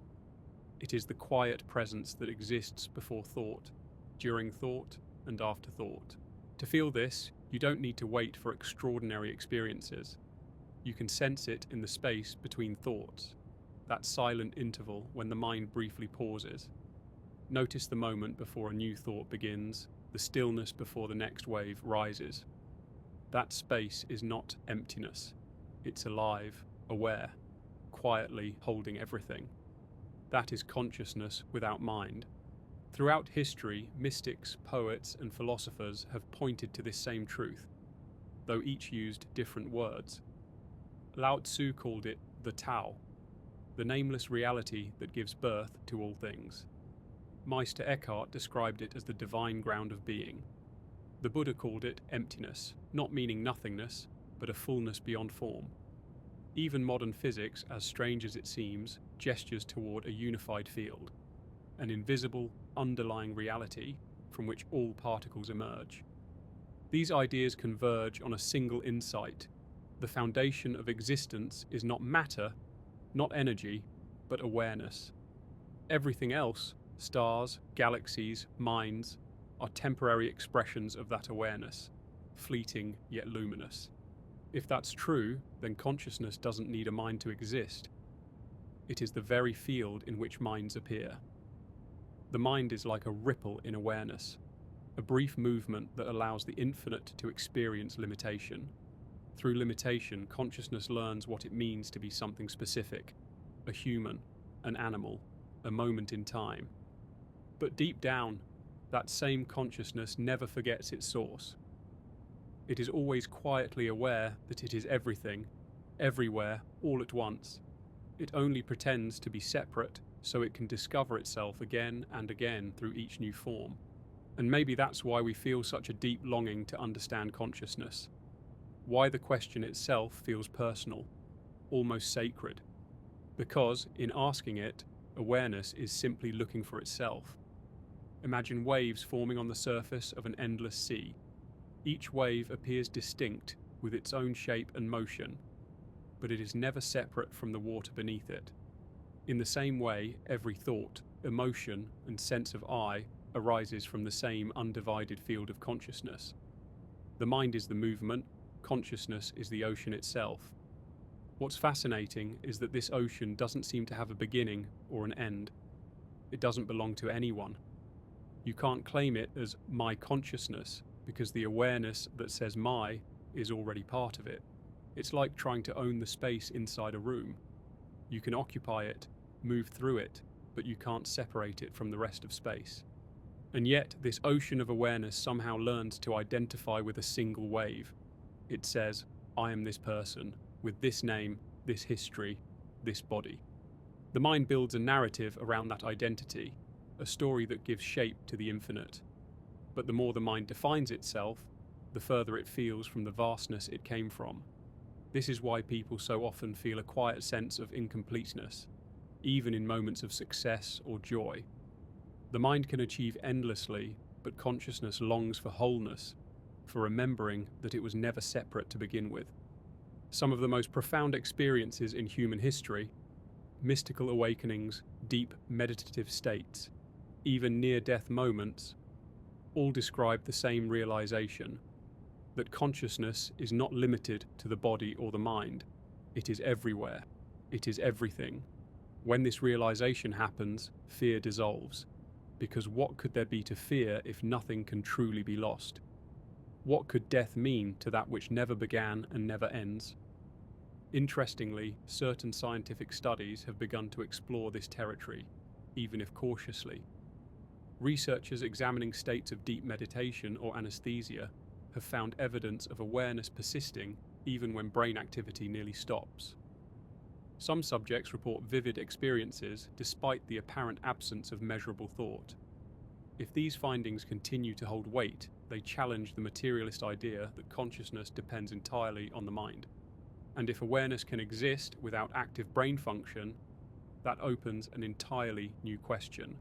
It is the quiet presence that exists before thought, during thought, and after thought. To feel this, you don't need to wait for extraordinary experiences. You can sense it in the space between thoughts, that silent interval when the mind briefly pauses. Notice the moment before a new thought begins, the stillness before the next wave rises. That space is not emptiness. It's alive, aware, quietly holding everything. That is consciousness without mind. Throughout history, mystics, poets, and philosophers have pointed to this same truth, though each used different words. Lao Tzu called it the Tao, the nameless reality that gives birth to all things. Meister Eckhart described it as the divine ground of being. The Buddha called it emptiness, not meaning nothingness, but a fullness beyond form. Even modern physics, as strange as it seems, gestures toward a unified field, an invisible, underlying reality from which all particles emerge. These ideas converge on a single insight. The foundation of existence is not matter, not energy, but awareness. Everything else, stars, galaxies, minds, are temporary expressions of that awareness, fleeting yet luminous. If that's true, then consciousness doesn't need a mind to exist. It is the very field in which minds appear. The mind is like a ripple in awareness, a brief movement that allows the infinite to experience limitation. Through limitation, consciousness learns what it means to be something specific, a human, an animal, a moment in time. But deep down, that same consciousness never forgets its source. It is always quietly aware that it is everything, everywhere, all at once. It only pretends to be separate so it can discover itself again and again through each new form. And maybe that's why we feel such a deep longing to understand consciousness. Why the question itself feels personal, almost sacred. Because, in asking it, awareness is simply looking for itself. Imagine waves forming on the surface of an endless sea. Each wave appears distinct with its own shape and motion, but it is never separate from the water beneath it. In the same way, every thought, emotion, and sense of I arises from the same undivided field of consciousness. The mind is the movement, consciousness is the ocean itself. What's fascinating is that this ocean doesn't seem to have a beginning or an end. It doesn't belong to anyone. You can't claim it as my consciousness because the awareness that says my is already part of it. It's like trying to own the space inside a room. You can occupy it, move through it, but you can't separate it from the rest of space. And yet, this ocean of awareness somehow learns to identify with a single wave. It says, I am this person, with this name, this history, this body. The mind builds a narrative around that identity, a story that gives shape to the infinite. But the more the mind defines itself, the further it feels from the vastness it came from. This is why people so often feel a quiet sense of incompleteness, even in moments of success or joy. The mind can achieve endlessly, but consciousness longs for wholeness, for remembering that it was never separate to begin with. Some of the most profound experiences in human history, mystical awakenings, deep meditative states, even near-death moments, all describe the same realization, that consciousness is not limited to the body or the mind. It is everywhere. It is everything. When this realization happens, fear dissolves. Because what could there be to fear if nothing can truly be lost? What could death mean to that which never began and never ends? Interestingly, certain scientific studies have begun to explore this territory, even if cautiously. Researchers examining states of deep meditation or anesthesia have found evidence of awareness persisting even when brain activity nearly stops. Some subjects report vivid experiences despite the apparent absence of measurable thought. If these findings continue to hold weight, they challenge the materialist idea that consciousness depends entirely on the mind. And if awareness can exist without active brain function, that opens an entirely new question.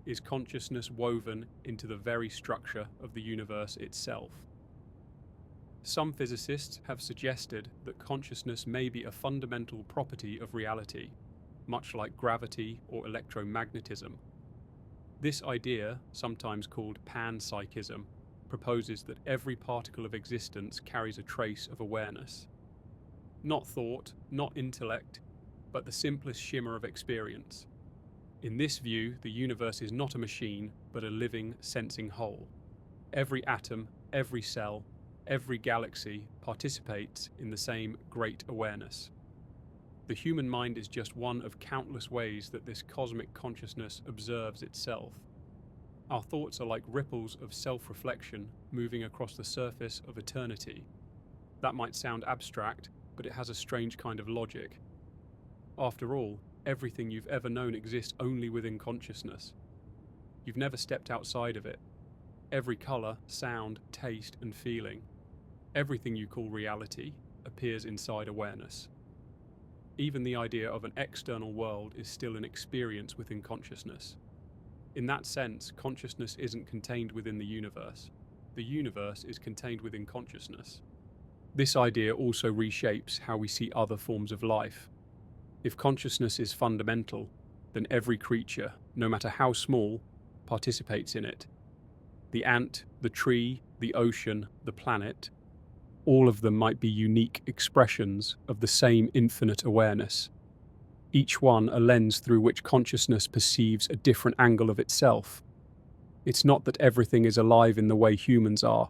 Is consciousness woven into the very structure of the universe itself? Some physicists have suggested that consciousness may be a fundamental property of reality, much like gravity or electromagnetism. This idea, sometimes called panpsychism, proposes that every particle of existence carries a trace of awareness. Not thought, not intellect, but the simplest shimmer of experience. In this view, the universe is not a machine, but a living, sensing whole. Every atom, every cell, every galaxy participates in the same great awareness. The human mind is just one of countless ways that this cosmic consciousness observes itself. Our thoughts are like ripples of self-reflection moving across the surface of eternity. That might sound abstract, but it has a strange kind of logic. After all, everything you've ever known exists only within consciousness. You've never stepped outside of it. Every color, sound, taste, and feeling, everything you call reality, appears inside awareness. Even the idea of an external world is still an experience within consciousness. In that sense, consciousness isn't contained within the universe. The universe is contained within consciousness. This idea also reshapes how we see other forms of life. If consciousness is fundamental, then every creature, no matter how small, participates in it. The ant, the tree, the ocean, the planet, all of them might be unique expressions of the same infinite awareness. Each one a lens through which consciousness perceives a different angle of itself. It's not that everything is alive in the way humans are,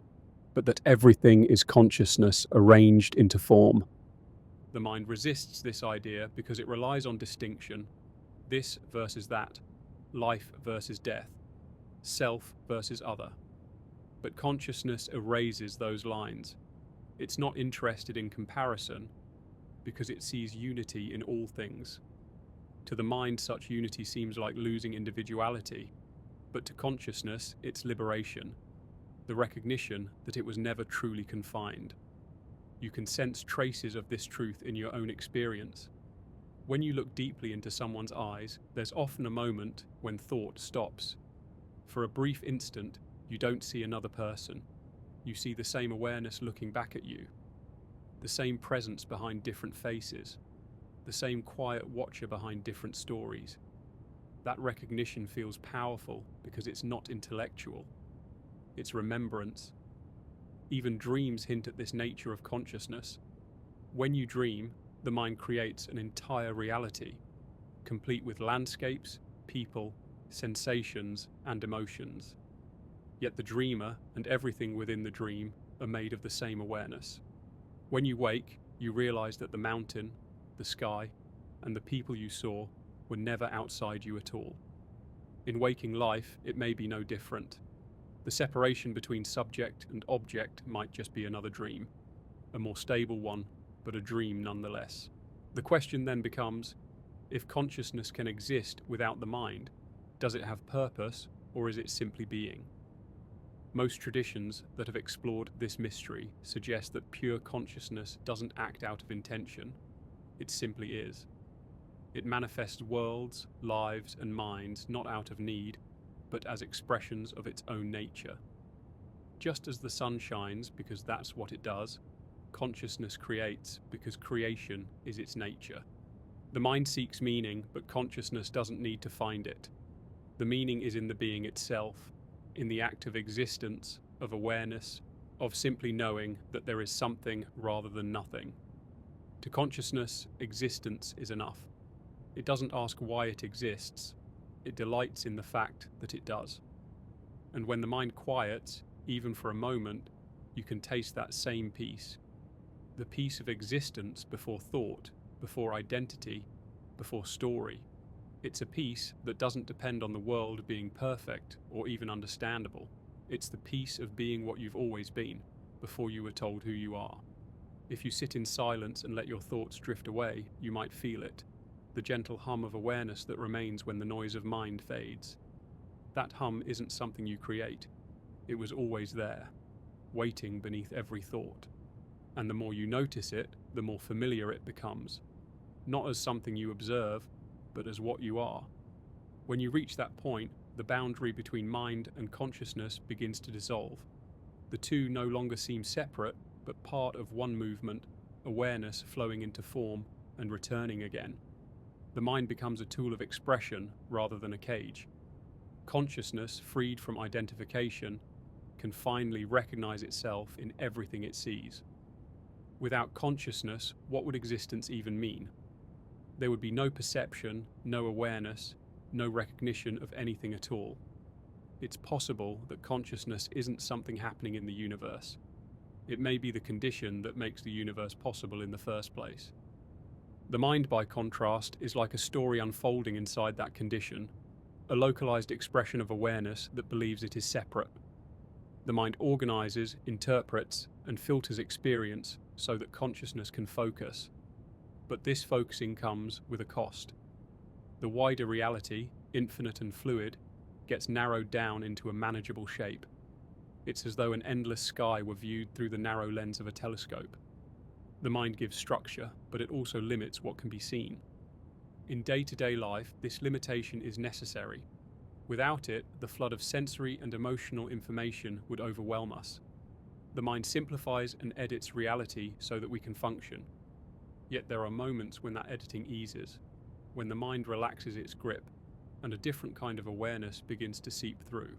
but that everything is consciousness arranged into form. The mind resists this idea because it relies on distinction, this versus that, life versus death, self versus other. But consciousness erases those lines. It's not interested in comparison because it sees unity in all things. To the mind, such unity seems like losing individuality, but to consciousness, it's liberation, the recognition that it was never truly confined. You can sense traces of this truth in your own experience. When you look deeply into someone's eyes, there's often a moment when thought stops. For a brief instant, you don't see another person. You see the same awareness looking back at you, the same presence behind different faces, the same quiet watcher behind different stories. That recognition feels powerful because it's not intellectual. It's remembrance. Even dreams hint at this nature of consciousness. When you dream, the mind creates an entire reality, complete with landscapes, people, sensations, and emotions. Yet the dreamer and everything within the dream are made of the same awareness. When you wake, you realize that the mountain, the sky, and the people you saw were never outside you at all. In waking life, it may be no different. The separation between subject and object might just be another dream, a more stable one, but a dream nonetheless. The question then becomes, if consciousness can exist without the mind, does it have purpose, or is it simply being? Most traditions that have explored this mystery suggest that pure consciousness doesn't act out of intention, it simply is. It manifests worlds, lives, and minds not out of need, but as expressions of its own nature. Just as the sun shines because that's what it does, consciousness creates because creation is its nature. The mind seeks meaning, but consciousness doesn't need to find it. The meaning is in the being itself, in the act of existence, of awareness, of simply knowing that there is something rather than nothing. To consciousness, existence is enough. It doesn't ask why it exists. It delights in the fact that it does. And when the mind quiets, even for a moment, you can taste that same peace. The peace of existence before thought, before identity, before story. It's a peace that doesn't depend on the world being perfect or even understandable. It's the peace of being what you've always been, before you were told who you are. If you sit in silence and let your thoughts drift away, you might feel it. The gentle hum of awareness that remains when the noise of mind fades. That hum isn't something you create. It was always there, waiting beneath every thought. And the more you notice it, the more familiar it becomes. Not as something you observe, but as what you are. When you reach that point, the boundary between mind and consciousness begins to dissolve. The two no longer seem separate, but part of one movement, awareness flowing into form and returning again. The mind becomes a tool of expression rather than a cage. Consciousness, freed from identification, can finally recognize itself in everything it sees. Without consciousness, what would existence even mean? There would be no perception, no awareness, no recognition of anything at all. It's possible that consciousness isn't something happening in the universe. It may be the condition that makes the universe possible in the first place. The mind, by contrast, is like a story unfolding inside that condition, a localized expression of awareness that believes it is separate. The mind organizes, interprets, and filters experience so that consciousness can focus. But this focusing comes with a cost. The wider reality, infinite and fluid, gets narrowed down into a manageable shape. It's as though an endless sky were viewed through the narrow lens of a telescope. The mind gives structure, but it also limits what can be seen. In day-to-day life, this limitation is necessary. Without it, the flood of sensory and emotional information would overwhelm us. The mind simplifies and edits reality so that we can function. Yet there are moments when that editing eases, when the mind relaxes its grip, and a different kind of awareness begins to seep through.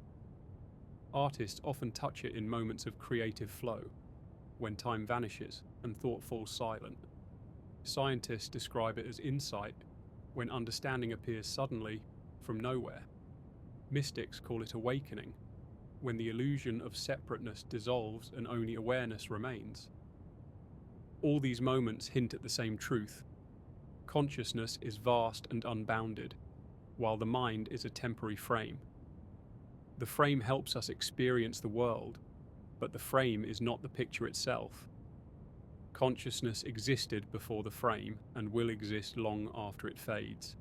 Artists often touch it in moments of creative flow, when time vanishes and thought falls silent. Scientists describe it as insight, when understanding appears suddenly from nowhere. Mystics call it awakening, when the illusion of separateness dissolves and only awareness remains. All these moments hint at the same truth. Consciousness is vast and unbounded, while the mind is a temporary frame. The frame helps us experience the world, but the frame is not the picture itself. Consciousness existed before the frame and will exist long after it fades.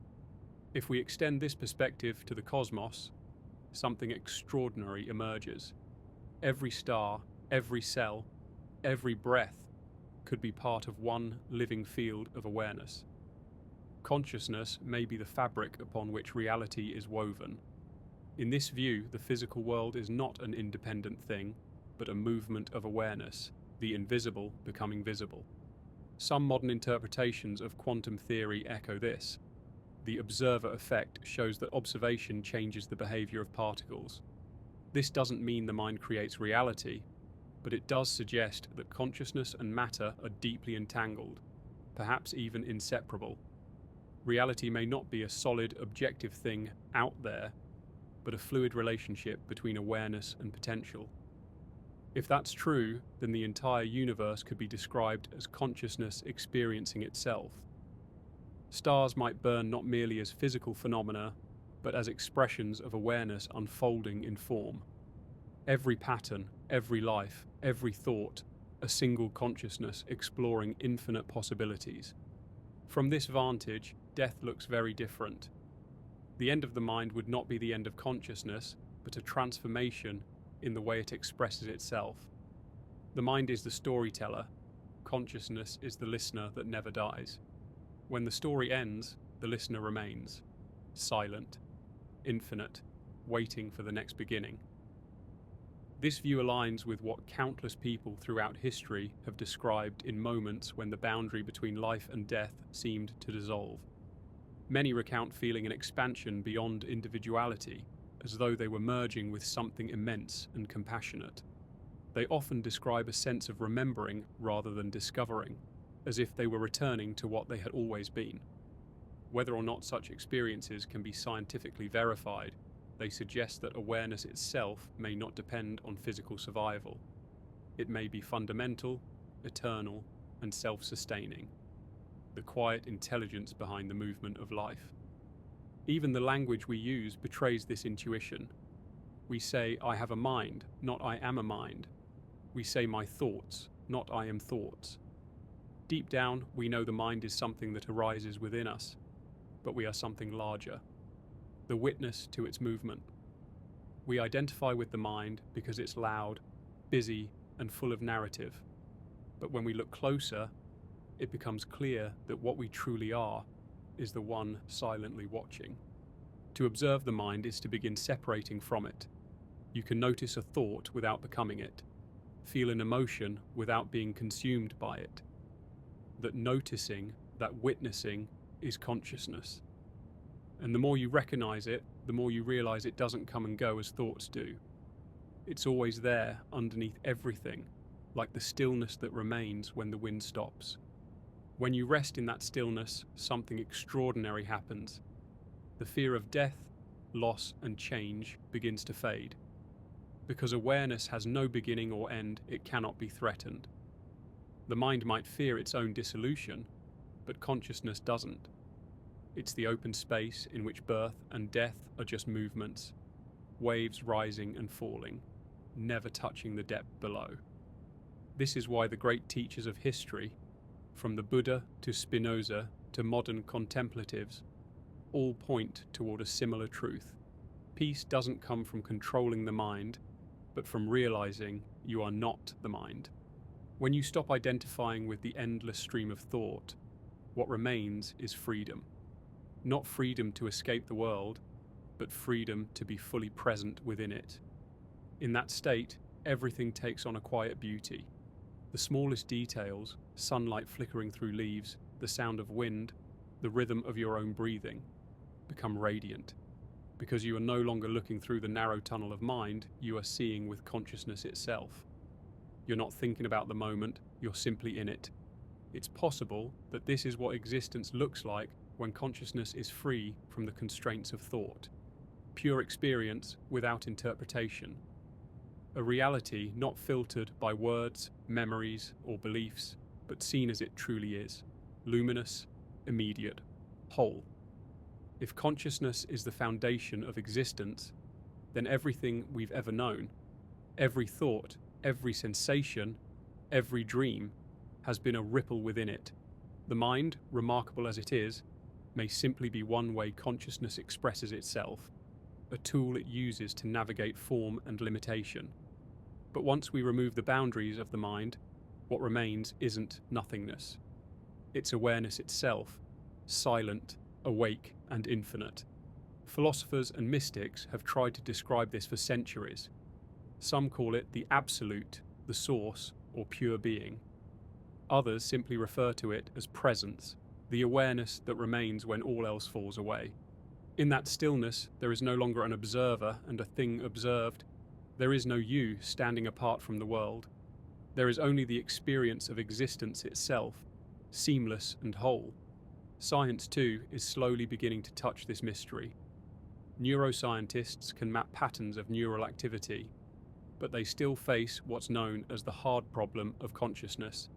If we extend this perspective to the cosmos, something extraordinary emerges. Every star, every cell, every breath could be part of one living field of awareness. Consciousness may be the fabric upon which reality is woven. In this view, the physical world is not an independent thing, but a movement of awareness, the invisible becoming visible. Some modern interpretations of quantum theory echo this. The observer effect shows that observation changes the behavior of particles. This doesn't mean the mind creates reality, but it does suggest that consciousness and matter are deeply entangled, perhaps even inseparable. Reality may not be a solid, objective thing out there, but a fluid relationship between awareness and potential. If that's true, then the entire universe could be described as consciousness experiencing itself. Stars might burn not merely as physical phenomena, but as expressions of awareness unfolding in form. Every pattern, every life, every thought, a single consciousness exploring infinite possibilities. From this vantage, death looks very different. The end of the mind would not be the end of consciousness, but a transformation in the way it expresses itself. The mind is the storyteller, consciousness is the listener that never dies. When the story ends, the listener remains, silent, infinite, waiting for the next beginning. This view aligns with what countless people throughout history have described in moments when the boundary between life and death seemed to dissolve. Many recount feeling an expansion beyond individuality, as though they were merging with something immense and compassionate. They often describe a sense of remembering rather than discovering, as if they were returning to what they had always been. Whether or not such experiences can be scientifically verified, they suggest that awareness itself may not depend on physical survival. It may be fundamental, eternal, and self-sustaining, the quiet intelligence behind the movement of life. Even the language we use betrays this intuition. We say, I have a mind, not I am a mind. We say my thoughts, not I am thoughts. Deep down, we know the mind is something that arises within us, but we are something larger, the witness to its movement. We identify with the mind because it's loud, busy, and full of narrative. But when we look closer, it becomes clear that what we truly are is the one silently watching. To observe the mind is to begin separating from it. You can notice a thought without becoming it, feel an emotion without being consumed by it. That noticing, that witnessing, is consciousness. And the more you recognize it, the more you realize it doesn't come and go as thoughts do. It's always there, underneath everything, like the stillness that remains when the wind stops. When you rest in that stillness, something extraordinary happens. The fear of death, loss, and change begins to fade. Because awareness has no beginning or end, it cannot be threatened. The mind might fear its own dissolution, but consciousness doesn't. It's the open space in which birth and death are just movements, waves rising and falling, never touching the depth below. This is why the great teachers of history, from the Buddha to Spinoza to modern contemplatives, all point toward a similar truth. Peace doesn't come from controlling the mind, but from realizing you are not the mind. When you stop identifying with the endless stream of thought, what remains is freedom. Not freedom to escape the world, but freedom to be fully present within it. In that state, everything takes on a quiet beauty. The smallest details, sunlight flickering through leaves, the sound of wind, the rhythm of your own breathing, become radiant. Because you are no longer looking through the narrow tunnel of mind, you are seeing with consciousness itself. You're not thinking about the moment, you're simply in it. It's possible that this is what existence looks like when consciousness is free from the constraints of thought. Pure experience without interpretation. A reality not filtered by words, memories, or beliefs, but seen as it truly is. Luminous, immediate, whole. If consciousness is the foundation of existence, then everything we've ever known, every thought, every sensation, every dream, has been a ripple within it. The mind, remarkable as it is, may simply be one way consciousness expresses itself, a tool it uses to navigate form and limitation. But once we remove the boundaries of the mind, what remains isn't nothingness. It's awareness itself, silent, awake, and infinite. Philosophers and mystics have tried to describe this for centuries. Some call it the absolute, the source, or pure being. Others simply refer to it as presence, the awareness that remains when all else falls away. In that stillness, there is no longer an observer and a thing observed. There is no you standing apart from the world. There is only the experience of existence itself, seamless and whole. Science, too, is slowly beginning to touch this mystery. Neuroscientists can map patterns of neural activity, but they still face what's known as the hard problem of consciousness.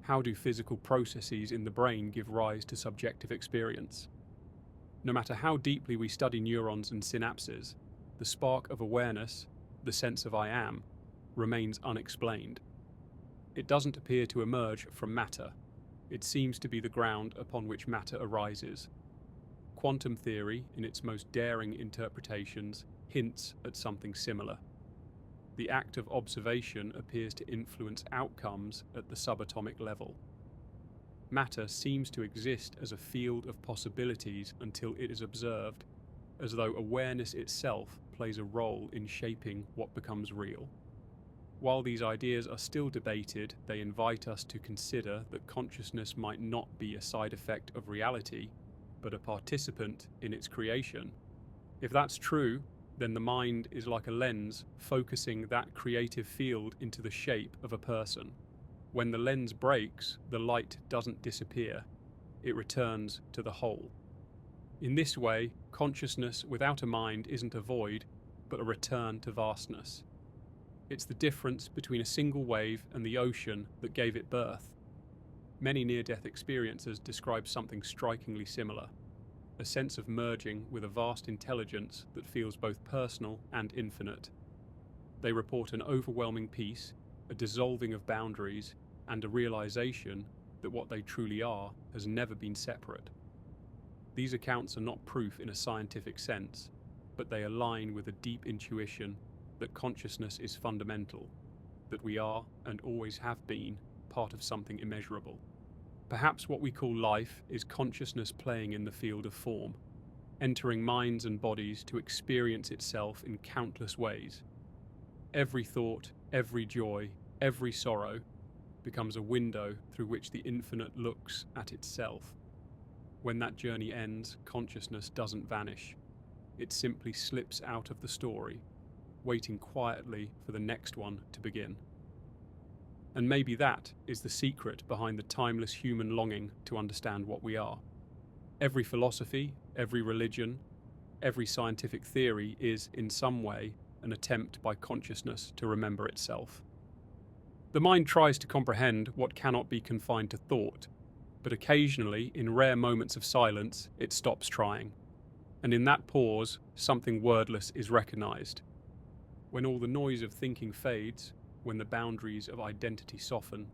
How do physical processes in the brain give rise to subjective experience? No matter how deeply we study neurons and synapses, the spark of awareness, the sense of I am, remains unexplained. It doesn't appear to emerge from matter. It seems to be the ground upon which matter arises. Quantum theory, in its most daring interpretations, hints at something similar. The act of observation appears to influence outcomes at the subatomic level. Matter seems to exist as a field of possibilities until it is observed, as though awareness itself plays a role in shaping what becomes real. While these ideas are still debated, they invite us to consider that consciousness might not be a side effect of reality, but a participant in its creation. If that's true, then the mind is like a lens focusing that creative field into the shape of a person. When the lens breaks, the light doesn't disappear, it returns to the whole. In this way, consciousness without a mind isn't a void, but a return to vastness. It's the difference between a single wave and the ocean that gave it birth. Many near-death experiencers describe something strikingly similar, a sense of merging with a vast intelligence that feels both personal and infinite. They report an overwhelming peace, a dissolving of boundaries, and a realization that what they truly are has never been separate. These accounts are not proof in a scientific sense, but they align with a deep intuition that consciousness is fundamental, that we are, and always have been, part of something immeasurable. Perhaps what we call life is consciousness playing in the field of form, entering minds and bodies to experience itself in countless ways. Every thought, every joy, every sorrow becomes a window through which the infinite looks at itself. When that journey ends, consciousness doesn't vanish. It simply slips out of the story, waiting quietly for the next one to begin. And maybe that is the secret behind the timeless human longing to understand what we are. Every philosophy, every religion, every scientific theory is, in some way, an attempt by consciousness to remember itself. The mind tries to comprehend what cannot be confined to thought. But occasionally, in rare moments of silence, it stops trying. And in that pause, something wordless is recognized. When all the noise of thinking fades, when the boundaries of identity soften,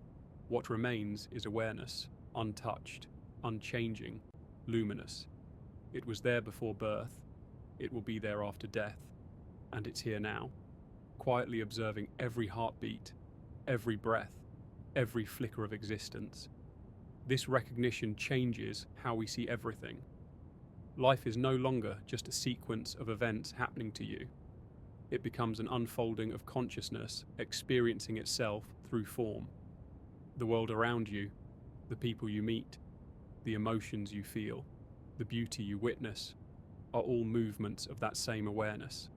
what remains is awareness, untouched, unchanging, luminous. It was there before birth, it will be there after death, and it's here now, quietly observing every heartbeat, every breath, every flicker of existence. This recognition changes how we see everything. Life is no longer just a sequence of events happening to you. It becomes an unfolding of consciousness experiencing itself through form. The world around you, the people you meet, the emotions you feel, the beauty you witness, are all movements of that same awareness.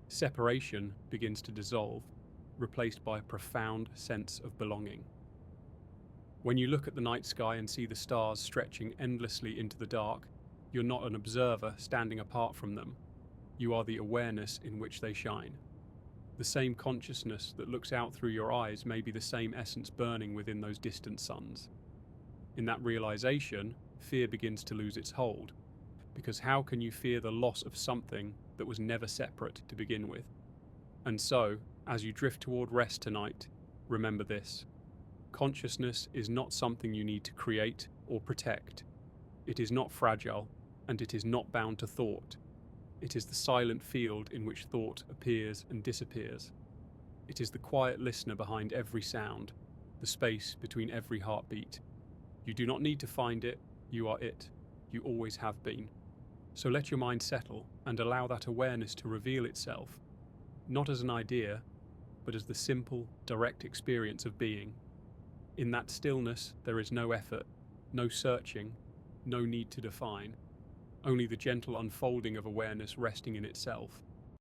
Separation begins to dissolve, replaced by a profound sense of belonging. When you look at the night sky and see the stars stretching endlessly into the dark, you're not an observer standing apart from them. You are the awareness in which they shine. The same consciousness that looks out through your eyes may be the same essence burning within those distant suns. In that realization, fear begins to lose its hold, because how can you fear the loss of something that was never separate to begin with? And so, as you drift toward rest tonight, remember this. Consciousness is not something you need to create or protect. It is not fragile, and it is not bound to thought. It is the silent field in which thought appears and disappears. It is the quiet listener behind every sound, the space between every heartbeat. You do not need to find it, you are it. You always have been. So let your mind settle and allow that awareness to reveal itself, not as an idea, but as the simple, direct experience of being. In that stillness, there is no effort, no searching, no need to define, only the gentle unfolding of awareness resting in itself.